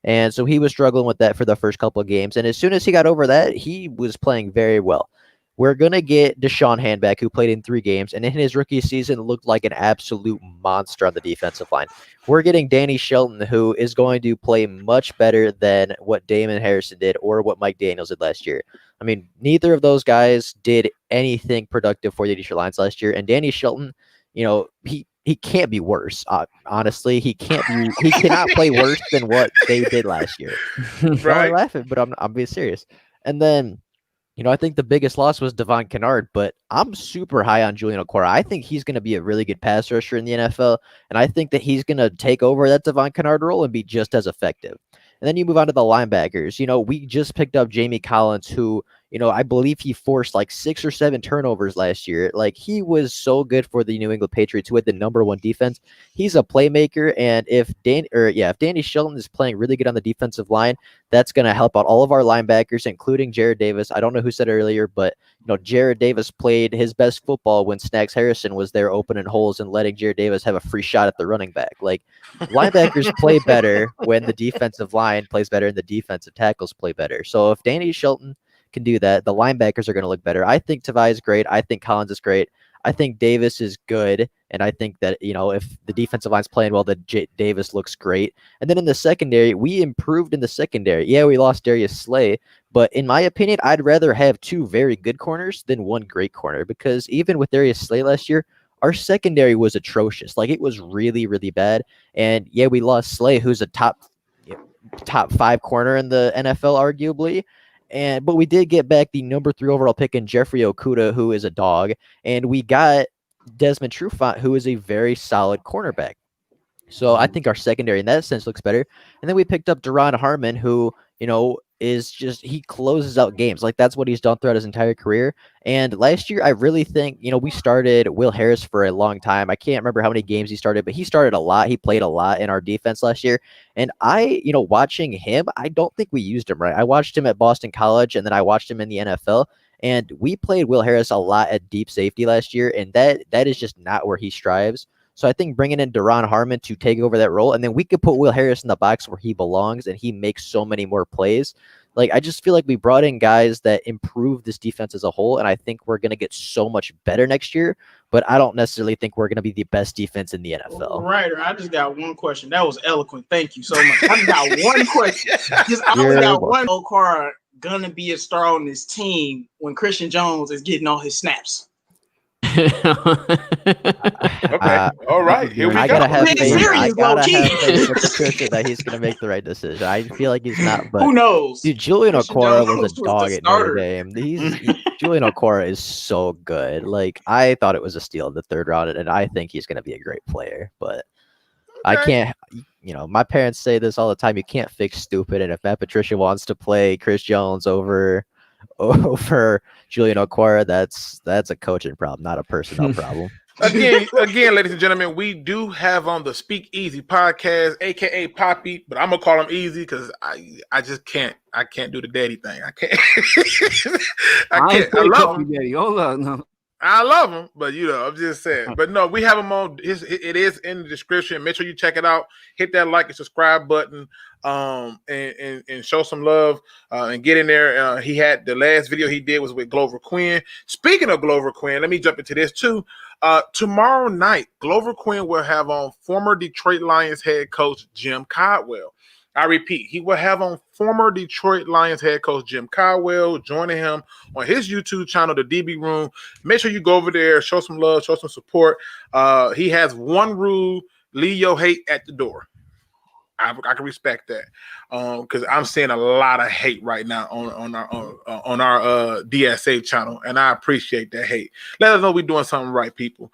And so he was struggling with that for the first couple of games. And as soon as he got over that, he was playing very well. We're going to get Deshaun Hand back, who played in 3 games, and in his rookie season looked like an absolute monster on the defensive line. We're getting Danny Shelton, who is going to play much better than what Damon Harrison did or what Mike Daniels did last year. I mean, neither of those guys did anything productive for the Detroit Lions last year. And Danny Shelton, he can't be worse. Honestly, he cannot play worse than what they did last year. I'm laughing, but I'm being serious. And then, I think the biggest loss was Devon Kennard, but I'm super high on Julian Okwara. I think he's going to be a really good pass rusher in the NFL, and I think that he's going to take over that Devon Kennard role and be just as effective. And then you move on to the linebackers. We just picked up Jamie Collins, who, I believe he forced like 6 or 7 turnovers last year. Like, he was so good for the New England Patriots, who had the #1 defense. He's a playmaker, and if Danny Shelton is playing really good on the defensive line, that's going to help out all of our linebackers, including Jared Davis. I don't know who said it earlier, but Jared Davis played his best football when Snacks Harrison was there opening holes and letting Jared Davis have a free shot at the running back. Like, linebackers play better when the defensive line plays better and the defensive tackles play better. So if Danny Shelton can do that, the linebackers are going to look better. I think Tavai is great. I think Collins is great. I think Davis is good. And I think that, if the defensive line's playing well, that Davis looks great. And then in the secondary, we improved in the secondary. Yeah, we lost Darius Slay, but in my opinion, I'd rather have 2 very good corners than 1 great corner, because even with Darius Slay last year, our secondary was atrocious. Like, it was really, really bad. And yeah, we lost Slay, who's a top 5 corner in the NFL, arguably. But we did get back the #3 overall pick in Jeffrey Okudah, who is a dog. And we got Desmond Trufant, who is a very solid cornerback. So I think our secondary in that sense looks better. And then we picked up Duron Harmon, who, is just, he closes out games. Like, that's what he's done throughout his entire career. And last year, I really think, we started Will Harris for a long time. I can't remember how many games he started, but he started a lot. He played a lot in our defense last year. And watching him, I don't think we used him right. I watched him at Boston College, and then I watched him in the NFL. And we played Will Harris a lot at deep safety last year, and that is just not where he strives. So I think bringing in Duron Harmon to take over that role, and then we could put Will Harris in the box where he belongs, and he makes so many more plays. Like, I just feel like we brought in guys that improve this defense as a whole, and I think we're going to get so much better next year, but I don't necessarily think we're going to be the best defense in the NFL. Ryder, I just got one question. That was eloquent. Thank you so much. I just got one question. I only got one. Okara going to be a star on this team when Christian Jones is getting all his snaps. Okay. All right. Here we go. I gotta have faith with Patricia that he's gonna make the right decision. I feel like he's not, but who knows? Dude, Julian Okwara was a dog at Notre Dame. Julian Okwara is so good. Like, I thought it was a steal in the 3rd round, and I think he's gonna be a great player. But I can't. My parents say this all the time. You can't fix stupid. And if Matt Patricia wants to play Chris Jones over Julian Okwara, that's a coaching problem, not a personnel problem. Again, ladies and gentlemen, we do have on the SpeakEZ Podcast, aka Poppy, but I'm gonna call him Easy because I just can't. I can't do the daddy thing. I can't. I love him. Daddy. Hold on, no. I love him, but I'm just saying. But no, we have him on. It is in the description. Make sure you check it out. Hit that like and subscribe button, and show some love, and get in there. He had the last video he did was with Glover Quin. Speaking of Glover Quin, let me jump into this too. Tomorrow night, Glover Quin will have on former Detroit Lions head coach Jim Caldwell. I repeat, he will have on former Detroit Lions head coach Jim Caldwell joining him on his YouTube channel, The DB Room. Make sure you go over there, show some love, show some support. He has one rule: leave your hate at the door. I can respect that because I'm seeing a lot of hate right now on our DSA channel, and I appreciate that hate. Let us know we're doing something right, people.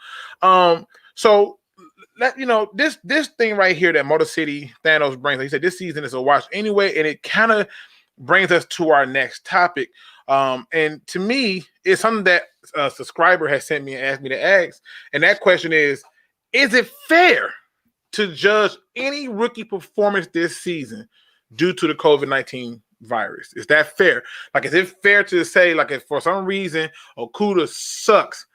So. This thing right here that Motor City Thanos brings, he said this season is a watch anyway, and it kind of brings us to our next topic. And to me, it's something that a subscriber has sent me and asked me to ask, and that question is it fair to judge any rookie performance this season due to the COVID-19 virus? Is that fair? Like, is it fair to say, like, if for some reason Okuda sucks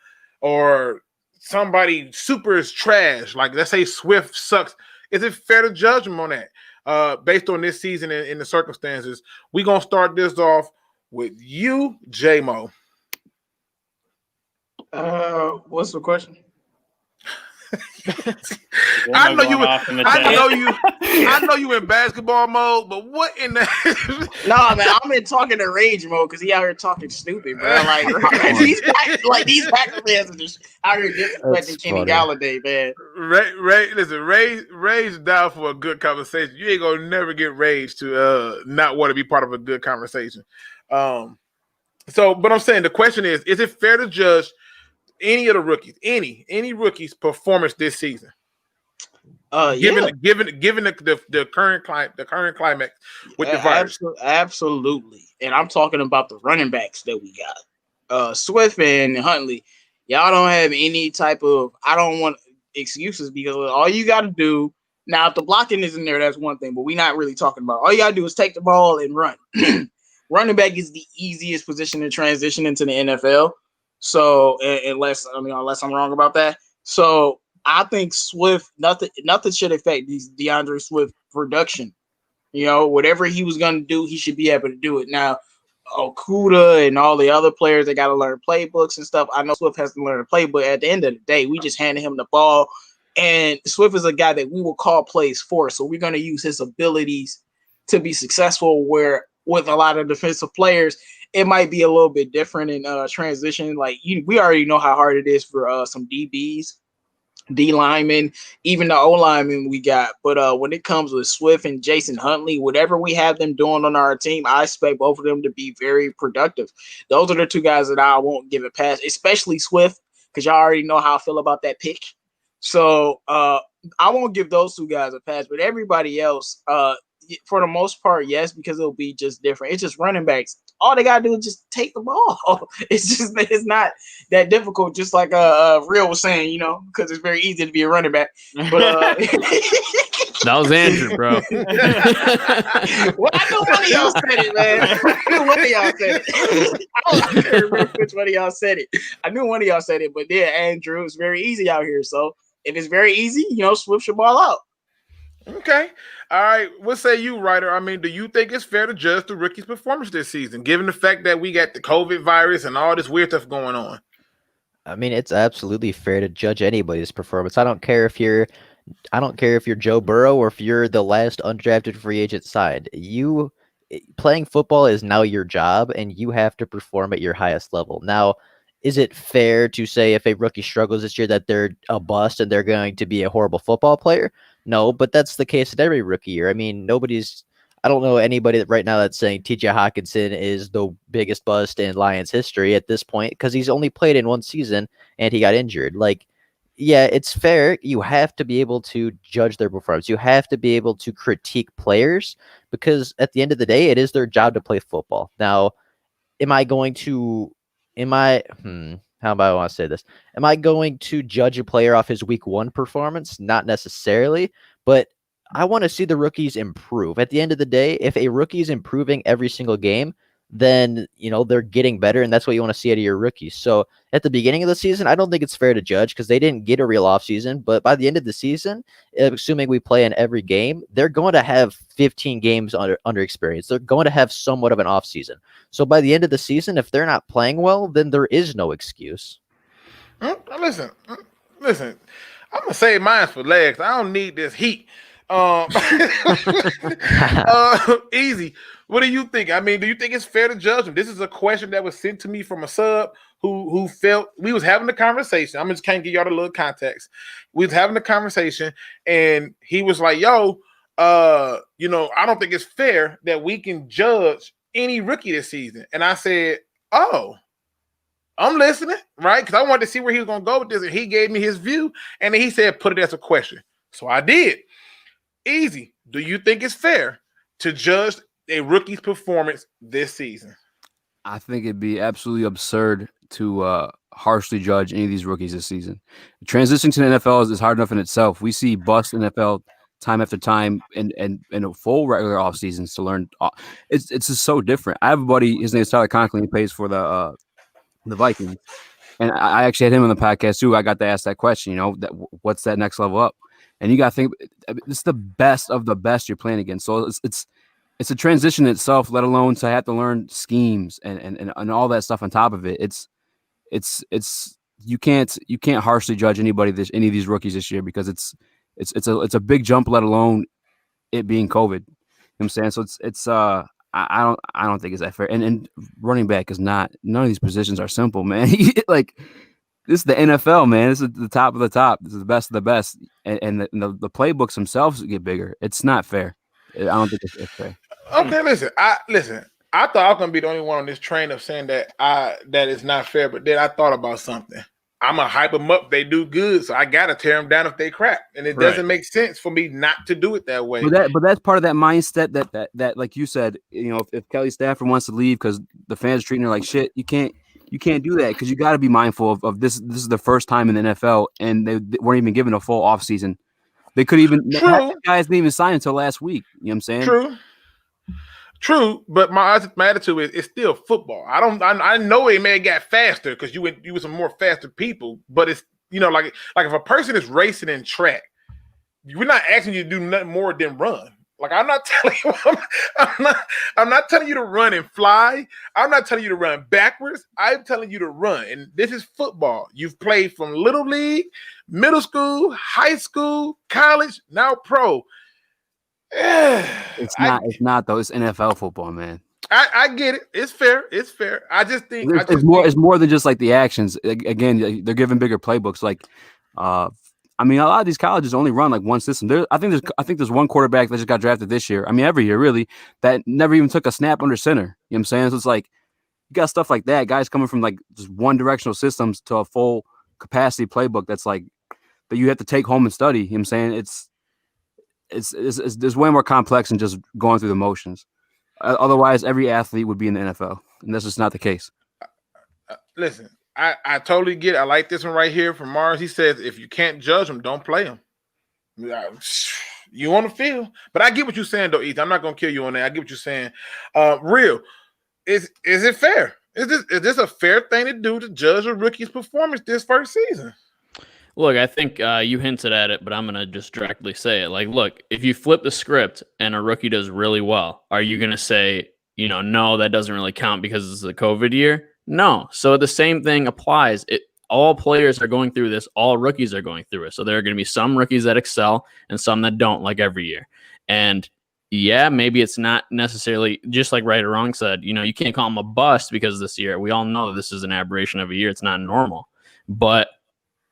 or somebody super is trash, like let's say Swift sucks, is it fair to judge him on that based on this season and in the circumstances? We're going to start this off with you, J-Mo. What's the question? I know you in basketball mode, but what in the No, man, I'm in talking to rage mode because he out here talking stupid, bro. Like these Packers fans are just out here disrespecting Kenny Galladay, man. Rage down for a good conversation. You ain't gonna never get Rage to not want to be part of a good conversation. But I'm saying the question is it fair to judge any of the rookies, any rookies' performance this season? Given the current climate with the virus. Absolutely. And I'm talking about the running backs that we got. Swift and Huntley, y'all don't have any type of, I don't want excuses, because all you got to do, now if the blocking isn't there, that's one thing, but we're not really talking about. All you got to do is take the ball and run. Running back is the easiest position to transition into the NFL. So unless I'm wrong about that. So I think Swift, nothing should affect DeAndre Swift production. You know, whatever he was going to do, he should be able to do it. Now, Okuda and all the other players, they got to learn playbooks and stuff. I know Swift has to learn a playbook. At the end of the day, we just handed him the ball. And Swift is a guy that we will call plays for. So we're going to use his abilities to be successful, where with a lot of defensive players, it might be a little bit different in transition. Like we already know how hard it is for some DBs, D linemen, even the O linemen we got. But when it comes with Swift and Jason Huntley, whatever we have them doing on our team, I expect both of them to be very productive. Those are the two guys that I won't give a pass, especially Swift, because y'all already know how I feel about that pick. So I won't give those two guys a pass, but everybody else, for the most part, yes, because it'll be just different. It's just running backs. All they gotta do is just take the ball. It's not that difficult. Just like Real was saying, because it's very easy to be a running back. But that was Andrew, bro. Well, I know one of y'all said it, man. I knew one of y'all said it. I can't remember which one of y'all said it. I knew one of y'all said it, but yeah, Andrew, it's very easy out here. So if it's very easy, Swift should ball out. Okay. All right. What say you, Ryder? I mean, do you think it's fair to judge the rookie's performance this season, given the fact that we got the COVID virus and all this weird stuff going on? I mean, it's absolutely fair to judge anybody's performance. I don't care if you're Joe Burrow or if you're the last undrafted free agent side. Playing football is now your job, and you have to perform at your highest level. Now, is it fair to say if a rookie struggles this year that they're a bust and they're going to be a horrible football player? No, but that's the case in every rookie year. I mean, I don't know anybody right now that's saying TJ Hawkinson is the biggest bust in Lions history at this point, because he's only played in one season and he got injured. Like, yeah, it's fair. You have to be able to judge their performance. You have to be able to critique players, because at the end of the day, it is their job to play football. Now, how do I want to say this? Am I going to judge a player off his week one performance? Not necessarily, but I want to see the rookies improve. At the end of the day, if a rookie is improving every single game, then, they're getting better, and that's what you want to see out of your rookies. So at the beginning of the season, I don't think it's fair to judge because they didn't get a real offseason. But by the end of the season, assuming we play in every game, they're going to have 15 games under experience. They're going to have somewhat of an offseason. So by the end of the season, if they're not playing well, then there is no excuse. Listen. I'm going to save mine for legs. I don't need this heat. Easy. What do you think? I mean, do you think it's fair to judge him? This is a question that was sent to me from a sub who felt we was having a conversation. I'm just can't give y'all a little context. We was having a conversation, and he was like, "Yo, I don't think it's fair that we can judge any rookie this season." And I said, "Oh, I'm listening, right? Because I wanted to see where he was going to go with this." And he gave me his view, and then he said, "Put it as a question." So I did. Easy. Do you think it's fair to judge a rookie's performance this season? I think it'd be absolutely absurd to harshly judge any of these rookies this season. Transitioning to the NFL is hard enough in itself. We see bust NFL time after time in a full regular off seasons to learn. It's just so different. I have a buddy, his name is Tyler Conklin. He plays for the Vikings, and I actually had him on the podcast too. I got to ask that question. What's that next level up? And you got to think it's the best of the best you're playing against. So it's a transition itself, let alone to have to learn schemes and all that stuff on top of it. It's you can't harshly judge any of these rookies this year because it's a big jump, let alone it being COVID. You know what I'm saying? So it's I don't think it's that fair. And running back is not, none of these positions are simple, man. Like, this is the NFL, man. This is the top of the top. This is the best of the best. And the playbooks themselves get bigger. It's not fair. I don't think it's fair. Okay, listen. I thought I was gonna be the only one on this train of saying that it's not fair, but then I thought about something. I'm gonna hype them up. They do good, so I gotta tear them down if they crap, and it doesn't make sense for me not to do it that way. But that's part of that mindset that like you said, if Kelly Stafford wants to leave because the fans are treating her like shit, you can't do that because you got to be mindful of this. This is the first time in the NFL, and they weren't even given a full offseason. They could even guys didn't even sign until last week. You know what I'm saying? True, but my attitude is it's still football. I know it may have got faster because you were some more faster people, but it's like if a person is racing in track, we're not asking you to do nothing more than run. Like, I'm not telling you, I'm not telling you to run and fly. I'm not telling you to run backwards. I'm telling you to run, and this is football. You've played from little league, middle school, high school, college, now pro. It's not though. It's NFL football, man. I get it. It's fair. I just think it's more than just like the actions. Again, they're giving bigger playbooks. Like, a lot of these colleges only run like one system. I think there's one quarterback that just got drafted this year. I mean, every year really, that never even took a snap under center. You know what I'm saying? So it's like you got stuff like that. Guys coming from like just one directional systems to a full capacity playbook that's like that you have to take home and study. You know what I'm saying? It's way more complex than just going through the motions. Otherwise, every athlete would be in the NFL, and that's just not the case. Listen, I totally get it. I like this one right here from Mars. He says, if you can't judge them, don't play them. You on the field. But I get what you're saying, though, Ethan. I'm not going to kill you on that. I get what you're saying. Real, is it fair? Is this a fair thing to do to judge a rookie's performance this first season? Look, I think you hinted at it, but I'm going to just directly say it. Like, look, if you flip the script and a rookie does really well, are you going to say, no, that doesn't really count because it's a COVID year? No. So the same thing applies. All players are going through this. All rookies are going through it. So there are going to be some rookies that excel and some that don't, like every year. And yeah, maybe it's not necessarily just like Right or Wrong said, you can't call them a bust because this year we all know that this is an aberration of a year. It's not normal. But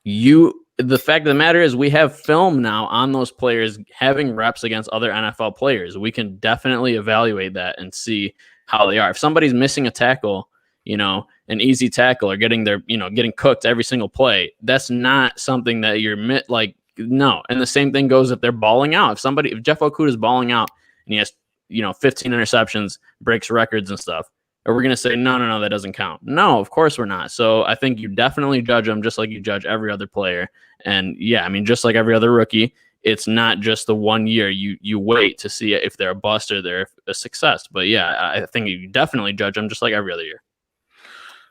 the fact of the matter is we have film now on those players having reps against other NFL players. We can definitely evaluate that and see how they are. If somebody's missing a tackle, an easy tackle or getting cooked every single play, that's not something that you're no. And the same thing goes if they're balling out. If Jeff Okudah is balling out and he has, 15 interceptions, breaks records and stuff, are we going to say, no, that doesn't count? No, of course we're not. So I think you definitely judge them just like you judge every other player. And yeah, just like every other rookie, it's not just the 1 year. You wait to see if they're a bust or they're a success. But yeah, I think you definitely judge them just like every other year.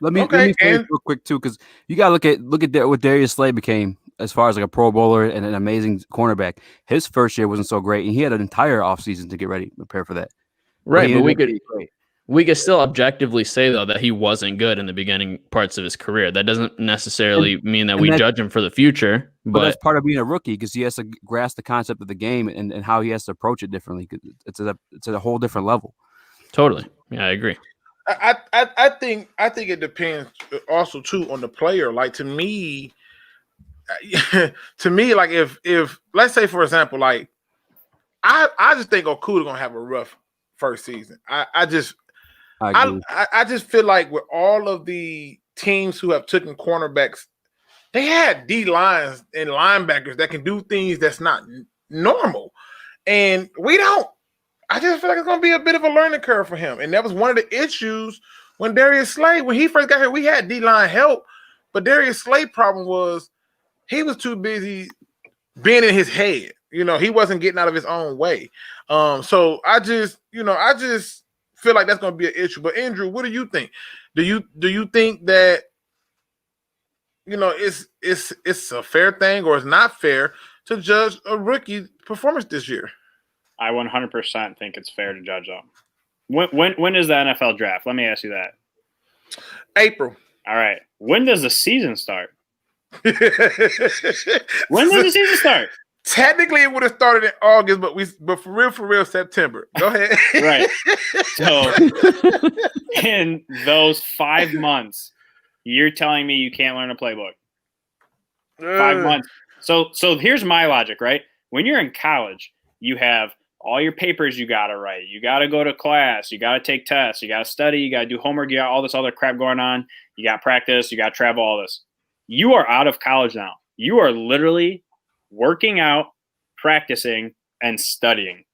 Let me say real quick too, because you got to look at what Darius Slay became as far as like a Pro Bowler and an amazing cornerback. His first year wasn't so great, and he had an entire offseason to get ready, prepare for that. Right, but we could still objectively say, though, that he wasn't good in the beginning parts of his career. That doesn't necessarily mean that we judge him for the future. But that's part of being a rookie because he has to grasp the concept of the game and how he has to approach it differently. It's at a whole different level. Totally. Yeah, I agree. I think it depends also, too, on the player. Like, to me, like, if let's say, for example, like, I just think Okudah going to have a rough first season. I just feel like with all of the teams who have taken cornerbacks, they had D lines and linebackers that can do things that's not normal, and we don't. I just feel like it's going to be a bit of a learning curve for him, and that was one of the issues when Darius Slay, when he first got here, we had D line help, but Darius Slay problem was he was too busy being in his head. he wasn't getting out of his own way. So I just feel like that's going to be an issue. But Andrew, what do you think? Do you think that it's a fair thing or it's not fair to judge a rookie performance this year? I 100% think it's fair to judge them. When is the NFL draft? Let me ask you that. April. All right. When does the season start? When does the season start? Technically, it would have started in August, but for real, September. Go ahead. Right. So, in those 5 months, you're telling me you can't learn a playbook. 5 months. So here's my logic, right? When you're in college, you have all your papers you got to write. You got to go to class. You got to take tests. You got to study. You got to do homework. You got all this other crap going on. You got practice. You got to travel, all this. You are out of college now. You are literally working out, practicing, and studying.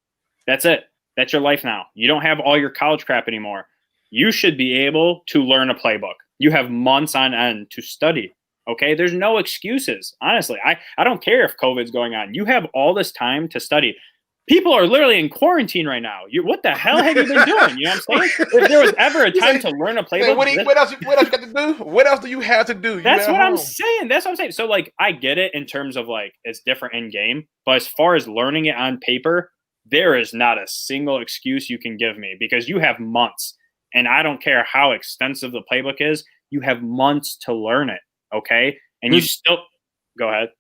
That's it. That's your life now. You don't have all your college crap anymore. You should be able to learn a playbook. You have months on end to study. Okay? There's no excuses. Honestly, I don't care if COVID's going on. You have all this time to study. People are literally in quarantine right now. What the hell have you been doing? You know what I'm saying? If there was ever a time to learn a playbook. What else you got to do? What else do you have to do? That's what I'm saying. That's what I'm saying. So, I get it in terms of, it's different in game. But as far as learning it on paper, there is not a single excuse you can give me because you have months. And I don't care how extensive the playbook is. You have months to learn it, okay? And you still – go ahead.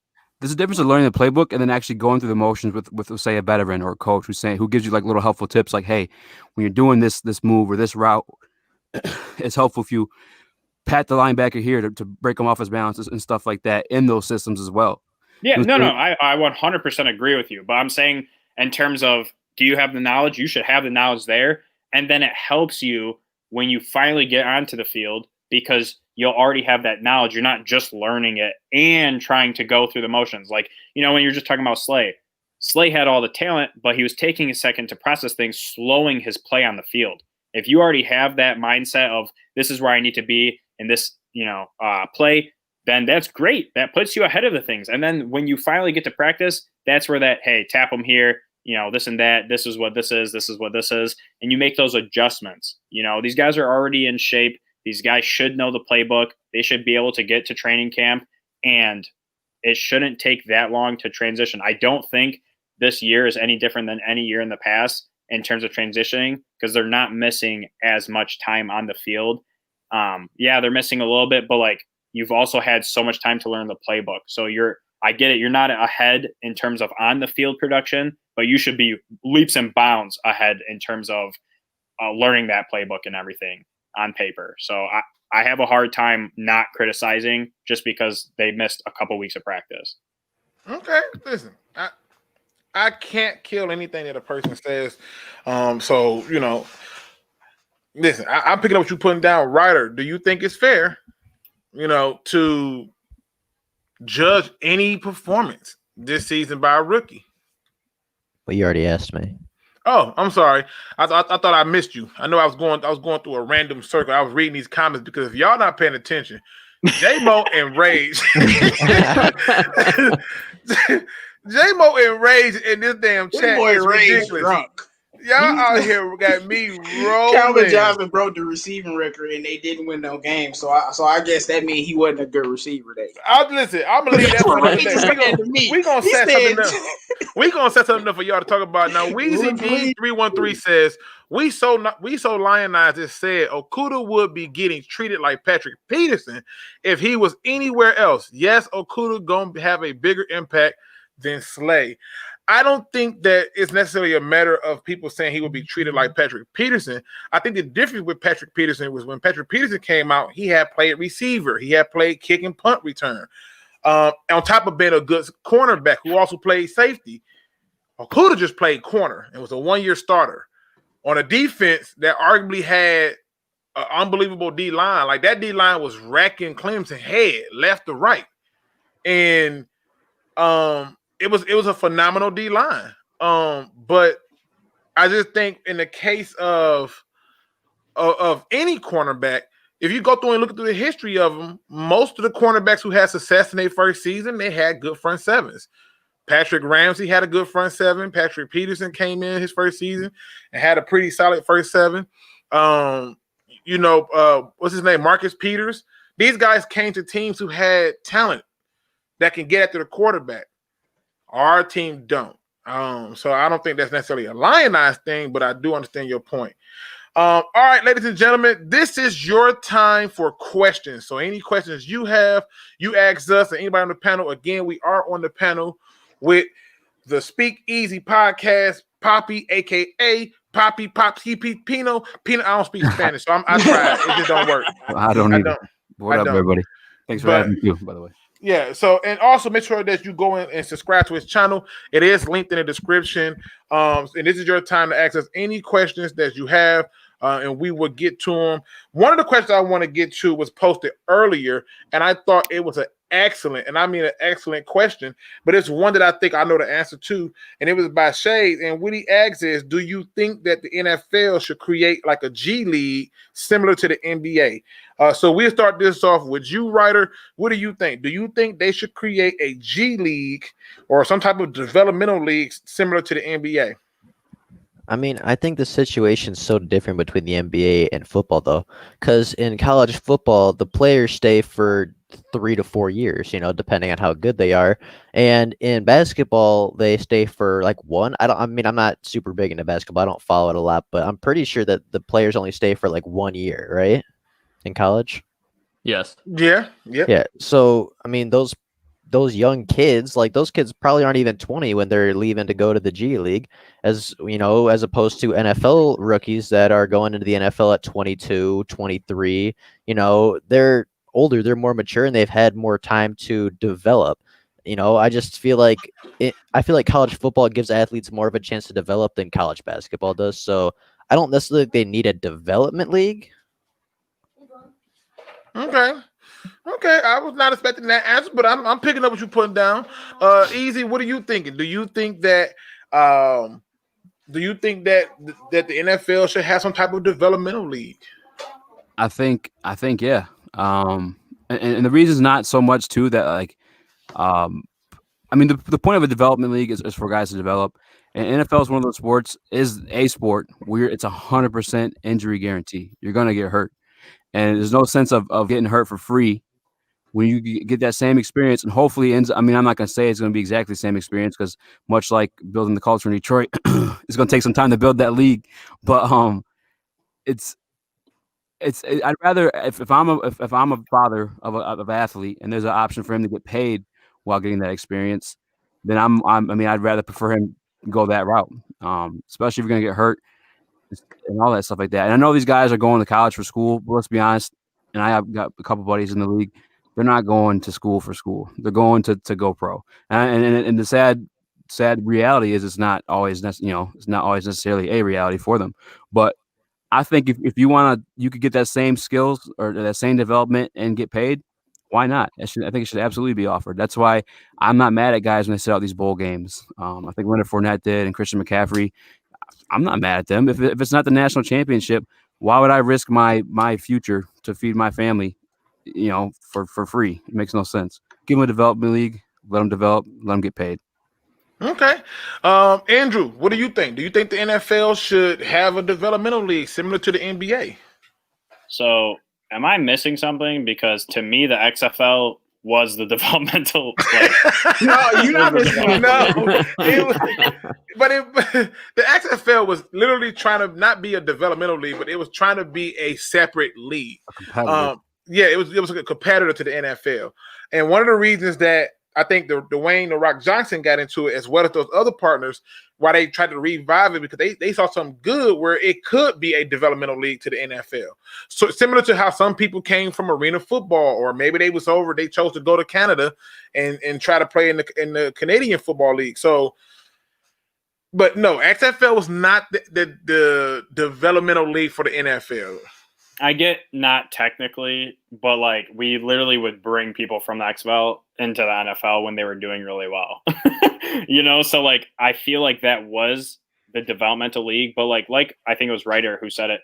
There's a difference in learning the playbook and then actually going through the motions with say, a veteran or a coach who gives you little helpful tips like, hey, when you're doing this move or this route, it's helpful if you pat the linebacker here to break him off his balance and stuff like that in those systems as well. Yeah, I 100% agree with you. But I'm saying in terms of, do you have the knowledge? You should have the knowledge there. And then it helps you when you finally get onto the field because you'll already have that knowledge. You're not just learning it and trying to go through the motions. When you're just talking about Slay had all the talent, but he was taking a second to process things, slowing his play on the field. If you already have that mindset of this is where I need to be in this, play, then that's great. That puts you ahead of the things. And then when you finally get to practice, that's where that, hey, tap them here, this and that, this is what this is, this is what this is. And you make those adjustments. These guys are already in shape. These guys should know the playbook. They should be able to get to training camp, and it shouldn't take that long to transition. I don't think this year is any different than any year in the past in terms of transitioning because they're not missing as much time on the field. Yeah, they're missing a little bit, but you've also had so much time to learn the playbook. So I get it. You're not ahead in terms of on the field production, but you should be leaps and bounds ahead in terms of learning that playbook and everything on paper. So I have a hard time not criticizing just because they missed a couple weeks of practice. Okay, listen, I can't kill anything that a person says. So listen, I'm picking up what you're putting down. Ryder, do you think it's fair, to judge any performance this season by a rookie? Well, you already asked me. Oh, I'm sorry. I thought I missed you. I know I was going through a random circle. I was reading these comments because if y'all not paying attention, J-Mo and Rage, J-Mo and Rage in this damn chat is ridiculous. Drunk. Y'all out here got me rolling. Calvin Johnson broke the receiving record and they didn't win no game. So I guess that means he wasn't a good receiver that game. Listen, I'm gonna leave that for another day. We're gonna set something up. We're gonna set something up for y'all to talk about now. Weezy D313 says we so lionized it said Okudah would be getting treated like Patrick Peterson if he was anywhere else. Yes, Okudah gonna have a bigger impact than Slay. I don't think that it's necessarily a matter of people saying he would be treated like Patrick Peterson. I think the difference with Patrick Peterson was when Patrick Peterson came out, he had played receiver. He had played kick and punt return. On top of being a good cornerback who also played safety, Okudah just played corner and was a one-year starter on a defense that arguably had an unbelievable D-line. Like that D-line was racking Clemson head left to right. And it was a phenomenal D-line. But I just think in the case of any cornerback, if you go through and look through the history of them, most of the cornerbacks who had success in their first season, they had good front sevens. Patrick Ramsey had a good front seven. Patrick Peterson came in his first season and had a pretty solid first seven. What's his name? Marcus Peters. These guys came to teams who had talent that can get after the quarterback. Our team don't. So I don't think that's necessarily a lionized thing, but I do understand your point. All right, ladies and gentlemen, this is your time for questions. So any questions you have, you ask us or anybody on the panel. Again, we are on the panel with the SpeakEZ Podcast, Poppy, a.k.a. Poppy Pino. I don't speak Spanish, so I tried. It just don't work. I don't either. What up, everybody? Thanks for having me too, by the way. Yeah, so and also make sure that you go in and subscribe to his channel. It is linked in the description. And this is your time to ask us any questions that you have, and we will get to them. One of the questions I want to get to was posted earlier, and I thought it was an excellent question, but it's one that I think I know the answer to, and it was by Shade. And what he asks is, do you think that the NFL should create like a G League similar to the NBA? So we'll start this off with you, Ryder. What do you think? Do you think they should create a G League or some type of developmental league similar to the NBA? I mean, I think the situation's so different between the NBA and football, though, because in college football, the players stay for 3 to 4 years, depending on how good they are. And in basketball, they stay for like one. I'm not super big into basketball. I don't follow it a lot, but I'm pretty sure that the players only stay for like 1 year, right? In college? Yes. Yeah. So, I mean, those young kids, like those kids probably aren't even 20 when they're leaving to go to the G League, as opposed to NFL rookies that are going into the NFL at 22, 23. They're older, they're more mature, and they've had more time to develop. I just feel like college football gives athletes more of a chance to develop than college basketball does. So I don't necessarily think they need a development league. Okay, I was not expecting that answer, but I'm picking up what you're putting down. Easy, what are you thinking? Do you think that the NFL should have some type of developmental league? I think yeah. And the reason is not so much too that like the point of a development league is for guys to develop. And NFL is one of those sports, is a sport where it's 100% injury guarantee. You're gonna get hurt. And there's no sense of getting hurt for free when you get that same experience. And hopefully I'm not going to say it's going to be exactly the same experience, because much like building the culture in Detroit, it's going to take some time to build that league. But I'd rather, if I'm a father of an athlete and there's an option for him to get paid while getting that experience, then I'd rather prefer him go that route, especially if you're going to get hurt and all that stuff like that. And I know these guys are going to college for school, but let's be honest, and I have got a couple buddies in the league, they're not going to school for school. They're going to go pro. And the sad reality is it's not always necessarily a reality for them. But I think if you could get that same skills or that same development and get paid, why not? I think it should absolutely be offered. That's why I'm not mad at guys when they set out these bowl games. I think Leonard Fournette did and Christian McCaffrey. I'm not mad at them. If it's not the national championship, why would I risk my future to feed my family, for free? It makes no sense. Give them a development league, let them develop, let them get paid. Okay. Andrew, what do you think? Do you think the NFL should have a developmental league similar to the NBA? So am I missing something? Because to me, the XFL was the developmental. No, you're not missing. No, but the XFL was literally trying to not be a developmental league, but it was trying to be a separate league. It was a competitor to the NFL. And one of the reasons that I think Dwayne The Rock Johnson got into it, as well as those other partners, why they tried to revive it, because they saw something good where it could be a developmental league to the NFL. So similar to how some people came from arena football, or maybe they chose to go to Canada and try to play in the Canadian Football League. So, but no, XFL was not the developmental league for the NFL. I get not technically, but like we literally would bring people from the XFL into the NFL when they were doing really well. So like I feel like that was the developmental league, but like I think it was Ryder who said it,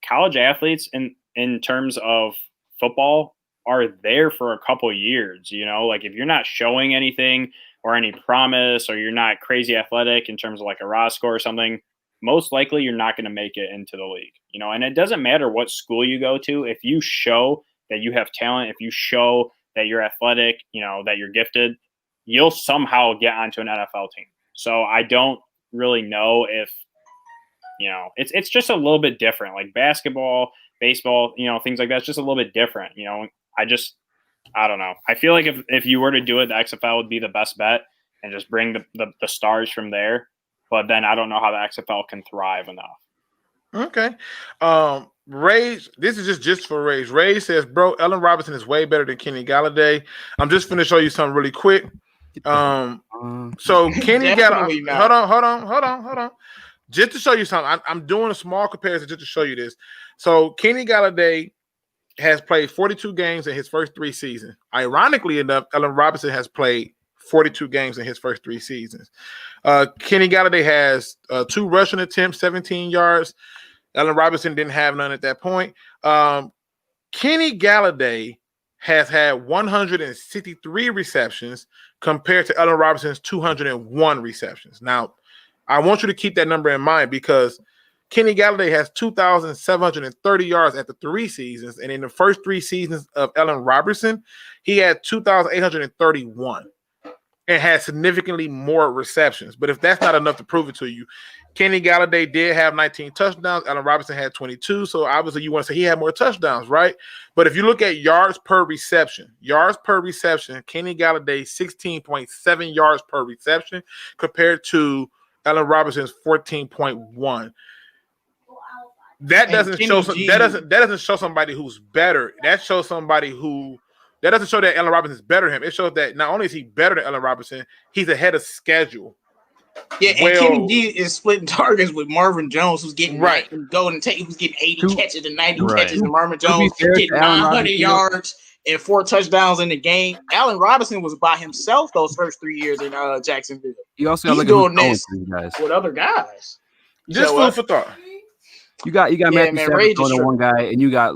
college athletes in terms of football are there for a couple years, like if you're not showing anything or any promise, or you're not crazy athletic in terms of like a raw score or something, most likely you're not going to make it into the league, you know. And it doesn't matter what school you go to. If you show that you have talent, if you show that you're athletic, you know, that you're gifted, you'll somehow get onto an NFL team. So I don't really know if, you know, it's just a little bit different. Like basketball, baseball, you know, things like that. It's just a little bit different. You know, I don't know. I feel like if you were to do it, the XFL would be the best bet and just bring the stars from there. But then I don't know how the XFL can thrive enough. Okay. Rage, this is just for Rage. Rage says, bro, Allen Robinson is way better than Kenny Galladay. I'm just going to show you something really quick. So Kenny Galladay, hold on. Just to show you something, I'm doing a small comparison just to show you this. So Kenny Galladay has played 42 games in his first 3 seasons. Ironically enough, Allen Robinson has played 42 games in his first 3 seasons. Kenny Galladay has 2 rushing attempts, 17 yards. Allen Robinson didn't have none at that point. Kenny Galladay has had 163 receptions compared to Allen Robinson's 201 receptions. Now, I want you to keep that number in mind because Kenny Galladay has 2,730 yards after 3 seasons, and in the first 3 seasons of Allen Robinson, he had 2,831 and had significantly more receptions. But if that's not enough to prove it to you, Kenny Galladay did have 19 touchdowns. Allen Robinson had 22. So obviously you want to say he had more touchdowns, right? But if you look at yards per reception, Kenny Galladay 16.7 yards per reception compared to Allen Robinson's 14.1. That doesn't show somebody who's better. That doesn't show that Allen Robinson is better than him. It shows that not only is he better than Allen Robinson, he's ahead of schedule. Yeah, and Kenny G is splitting targets with Marvin Jones, who's getting right. Golden Tate, who's getting 80 catches and 90 catches, and Marvin Jones getting 900 yards and 4 touchdowns in the game. Allen Robinson was by himself those first 3 years in Jacksonville. You also got doing this with other guys. Just food for thought. You got Matthew Stafford throwing to one guy, and you got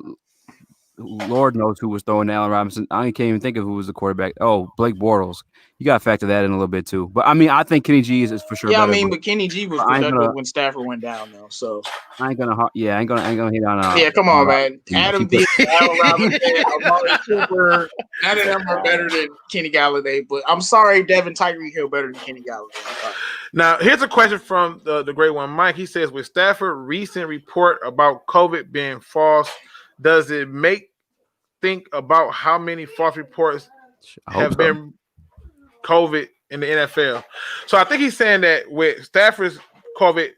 Lord knows who was throwing to Allen Robinson. I can't even think of who was the quarterback. Oh, Blake Bortles. You got to factor that in a little bit too. But I mean, I think Kenny G is for sure. Yeah, better, but Kenny G was productive when Stafford went down, though. So I ain't gonna hit on. Yeah, come on, man. Adam D, Allen Robinson, Amari Cooper. None of them are better than Kenny Galladay. But I'm sorry, Devin Tyreek Hill better than Kenny Galladay. Now, here's a question from the great one, Mike. He says, with Stafford recent report about COVID being false, does it make think about how many false reports have been COVID in the NFL? So I think he's saying that with Stafford's COVID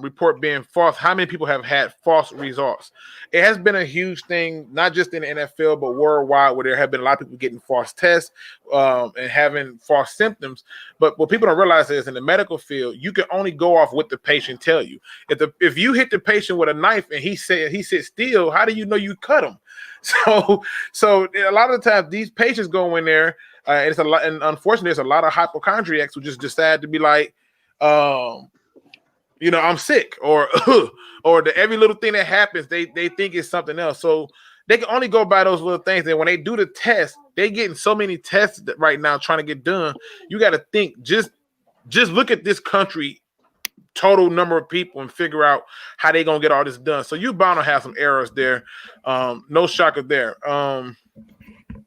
report being false, how many people have had false results? It has been a huge thing, not just in the NFL, but worldwide, where there have been a lot of people getting false tests and having false symptoms. But what people don't realize is in the medical field, you can only go off what the patient tell you. If you hit the patient with a knife and he sits still, how do you know you cut him? So a lot of the times these patients go in there, and it's a lot, and unfortunately, there's a lot of hypochondriacs who just decide to be like, I'm sick, or every little thing that happens, they think it's something else. So they can only go by those little things. And when they do the test, they getting so many tests right now trying to get done. You got to think, just look at this country total number of people and figure out how they gonna get all this done. So you bound to have some errors there. No shocker there.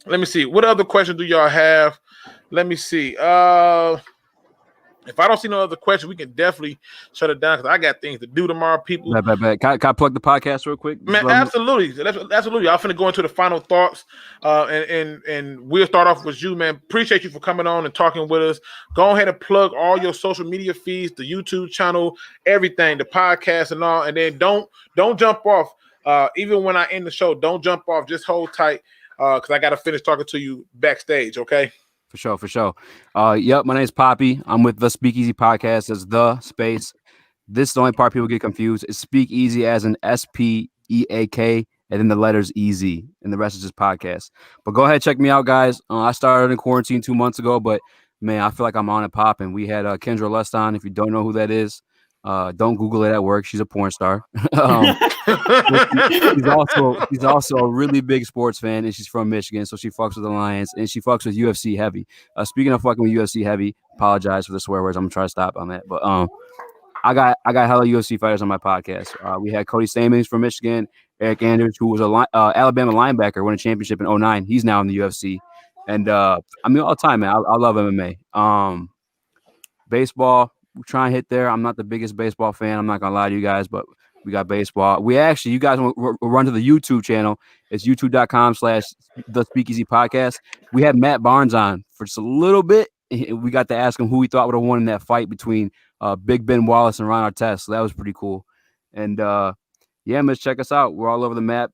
Let me see. What other questions do y'all have? Let me see. If I don't see no other questions, we can definitely shut it down because I got things to do tomorrow, people. Can I plug the podcast real quick? Man, absolutely. I'm finna go into the final thoughts, and we'll start off with you, man. Appreciate you for coming on and talking with us. Go ahead and plug all your social media feeds, the YouTube channel, everything, the podcast and all, and then don't jump off. Even when I end the show, don't jump off. Just hold tight because I got to finish talking to you backstage, okay? For sure. Yep, my name is Poppy. I'm with the SpeakEZ Podcast. It's the space. This is the only part people get confused. It's SpeakEZ as in SPEAK and then the letters EZ, and the rest is just podcast. But go ahead, check me out, guys. I started in quarantine 2 months ago, but man, I feel like I'm on and popping. We had Kendra Lust on. If you don't know who that is, Don't Google it at work. She's a porn star. She's also a really big sports fan, and she's from Michigan, so she fucks with the Lions, and she fucks with UFC heavy. Speaking of fucking with UFC heavy, apologize for the swear words. I'm gonna try to stop on that, but I got hella UFC fighters on my podcast. We had Cody Stamans from Michigan, Eric Anders, who was a Alabama linebacker, won a championship in 2009. He's now in the UFC, and I mean all the time, man. I love MMA. Baseball. We try and hit there. I'm not the biggest baseball fan. I'm not gonna lie to you guys, but we got baseball. We actually, you guys will run to the YouTube channel. It's youtube.com/the SpeakEZ Podcast. We had Matt Barnes on for just a little bit. We got to ask him who he thought would have won in that fight between Big Ben Wallace and Ron Artest. So that was pretty cool. And yeah, man, check us out. We're all over the map.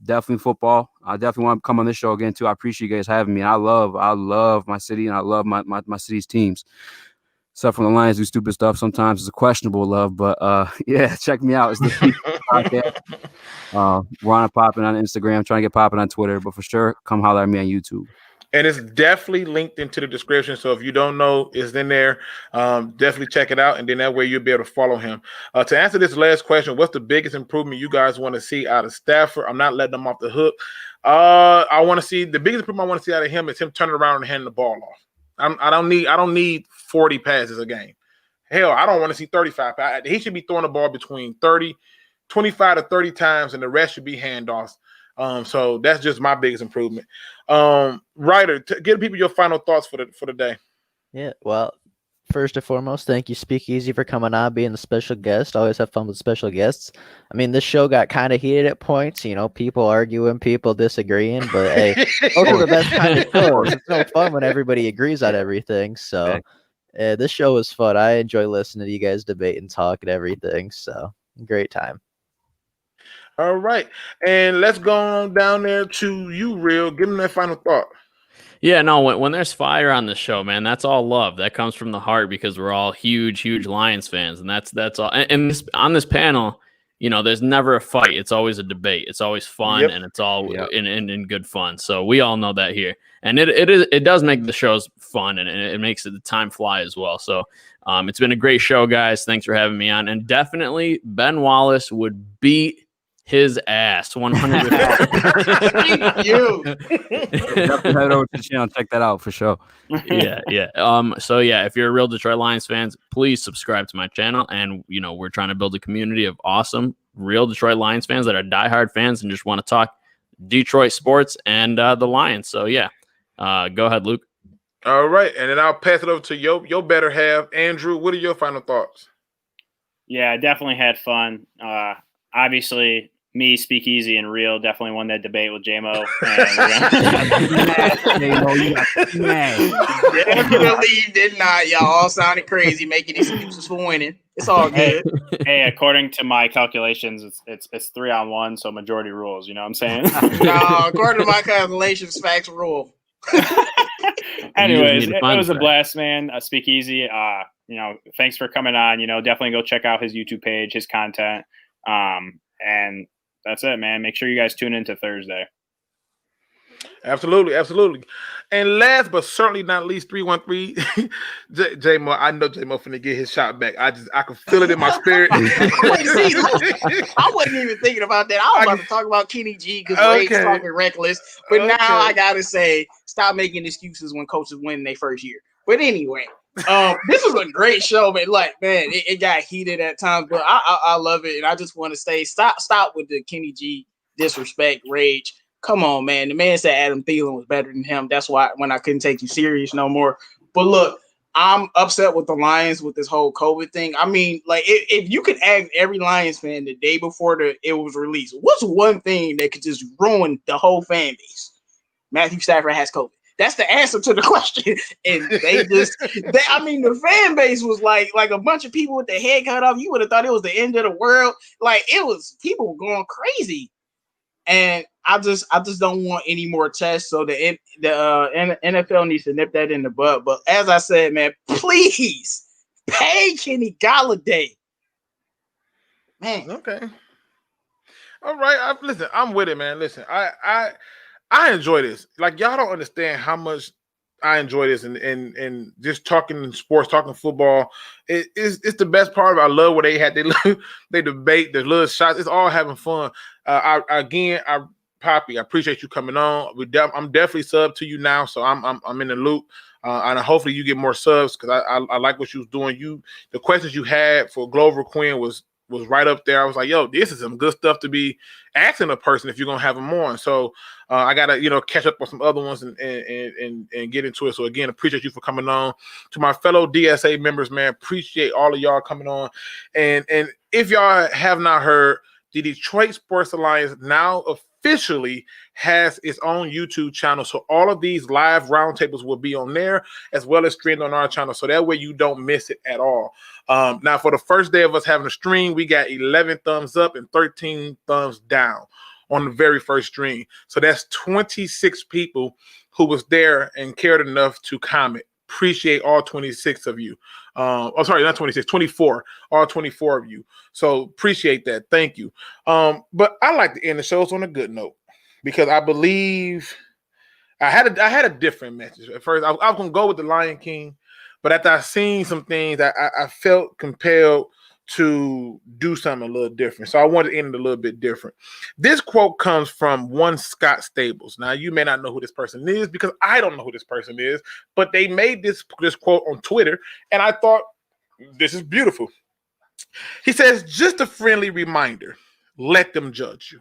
Definitely football. I definitely want to come on this show again too. I appreciate you guys having me. I love my city, and I love my city's teams. Except for the Lions do stupid stuff. Sometimes it's a questionable love, but yeah, check me out. It's the SpeakEZ Podcast. We're on popping on Instagram, trying to get popping on Twitter, but for sure, come holler at me on YouTube. And it's definitely linked into the description. So if you don't know, it's in there. Definitely check it out. And then that way you'll be able to follow him. To answer this last question, what's the biggest improvement you guys want to see out of Stafford? I'm not letting him off the hook. I want to see the biggest improvement I want to see out of him is him turning around and handing the ball off. I don't need 40 passes a game. Hell, I don't want to see 35. He should be throwing the ball between 25 to 30 times, and the rest should be handoffs. So that's just my biggest improvement. Ryder, give people your final thoughts for the day. Yeah, well, first and foremost, thank you, SpeakEZ, for coming on, being the special guest. Always have fun with special guests. I mean, this show got kind of heated at points, people arguing, people disagreeing, but hey, those are the best kind of shows. It's no fun when everybody agrees on everything. So this show was fun. I enjoy listening to you guys debate and talk and everything. So great time. All right. And let's go on down there to you, Real. Give them that final thought. Yeah, no, when there's fire on the show, man, that's all love. That comes from the heart because we're all huge Lions fans. And that's all. And on this panel, there's never a fight. It's always a debate. It's always fun, and it's all in good fun. So we all know that here. And it does make the shows fun, and it makes the time fly as well. So it's been a great show, guys. Thanks for having me on. And definitely Ben Wallace would beat his ass 100%. Thank you. Definitely head over to the channel, check that out for sure. Yeah. So yeah, if you're a real Detroit Lions fans, please subscribe to my channel. And we're trying to build a community of awesome real Detroit Lions fans that are diehard fans and just want to talk Detroit sports and the Lions. So yeah, go ahead, Luke. All right, and then I'll pass it over to your better half, Andrew. What are your final thoughts? Yeah, I definitely had fun. Obviously, me, SpeakEZ, and Real definitely won that debate with JMO. Definitely did not. Y'all all sounded crazy, making excuses for winning. It's all good. Hey, according to my calculations, it's 3-on-1, so majority rules. You know what I'm saying? No, according to my calculations, facts rule. Anyways, it was a blast, man. SpeakEZ. Thanks for coming on. Definitely go check out his YouTube page, his content. And that's it, man. Make sure you guys tune into Thursday. Absolutely. And last but certainly not least, 313 J-Mo. I know J-Mo finna get his shot back. I can feel it in my spirit. I wasn't even thinking about that. I was about to talk about Kenny G because Ray's talking reckless. But now I gotta say, stop making excuses when coaches win their first year. But anyway, this was a great show, man. It got heated at times, but I love it, and I just want to say, stop with the Kenny G disrespect, rage. Come on, man. The man said Adam Thielen was better than him. That's why when I couldn't take you serious no more. But look, I'm upset with the Lions with this whole COVID thing. I mean, if you could ask every Lions fan the day before it was released, what's one thing that could just ruin the whole fan base? Matthew Stafford has COVID. That's the answer to the question. And the fan base was like a bunch of people with their head cut off. You would have thought it was the end of the world. People were going crazy. And I just don't want any more tests. So the NFL needs to nip that in the bud. But as I said, man, please pay Kenny Golladay. Man. Okay. All right. Listen, I'm with it, man. Listen, I enjoy this. Y'all don't understand how much I enjoy this and just talking sports, talking football. It's the best part of it. I love where they had they debate, the little shots. It's all having fun. Poppy, I appreciate you coming on. I'm definitely sub to you now, so I'm in the loop. And hopefully you get more subs because I like what you was doing. The questions you had for Glover Quin was right up there. I was like, yo, this is some good stuff to be asking a person if you're gonna have them on. So I gotta catch up on some other ones and get into it. So again, appreciate you for coming on. To my fellow DSA members, man, appreciate all of y'all coming on. And if y'all have not heard, the Detroit.Sports.Alliance now officially has its own YouTube channel. So all of these live roundtables will be on there as well as streamed on our channel. So that way you don't miss it at all. Now for the first day of us having a stream, we got 11 thumbs up and 13 thumbs down on the very first stream. So that's 26 people who was there and cared enough to comment. Appreciate all 26 of you. Sorry, not 26, 24. All 24 of you. So appreciate that. Thank you. But I like to end the shows on a good note because I believe I had a different message. At first, I was going to go with the Lion King, but after I seen some things, I felt compelled to do something a little different. So I wanted to end it a little bit different. This quote comes from one Scott Stables. Now, you may not know who this person is because I don't know who this person is, but they made this quote on Twitter, and I thought, this is beautiful. He says, just a friendly reminder, let them judge you.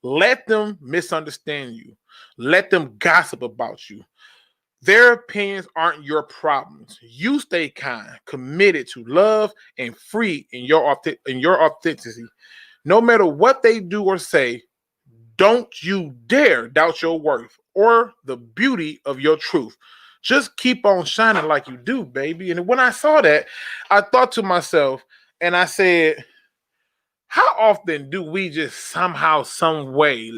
Let them misunderstand you. Let them gossip about you. Their opinions aren't your problems. You stay kind, committed to love, and free in your authenticity. No matter what they do or say, don't you dare doubt your worth or the beauty of your truth. Just keep on shining like you do, baby. And when I saw that, I thought to myself, and I said, how often do we just somehow, some way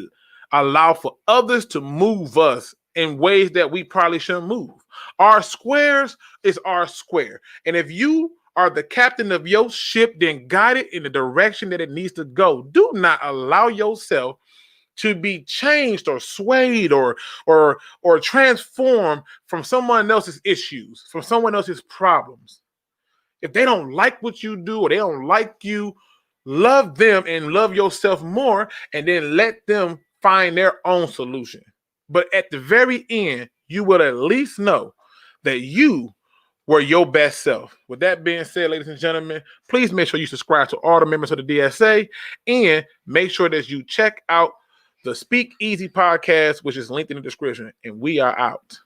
allow for others to move us in ways that we probably shouldn't move? Our squares is our square. And if you are the captain of your ship, then guide it in the direction that it needs to go. Do not allow yourself to be changed or swayed or transformed from someone else's issues, from someone else's problems. If they don't like what you do or they don't like you, love them and love yourself more, and then let them find their own solution. But at the very end, you will at least know that you were your best self. With that being said, ladies and gentlemen, please make sure you subscribe to all the members of the DSA and make sure that you check out the SpeakEZ Podcast, which is linked in the description. And we are out.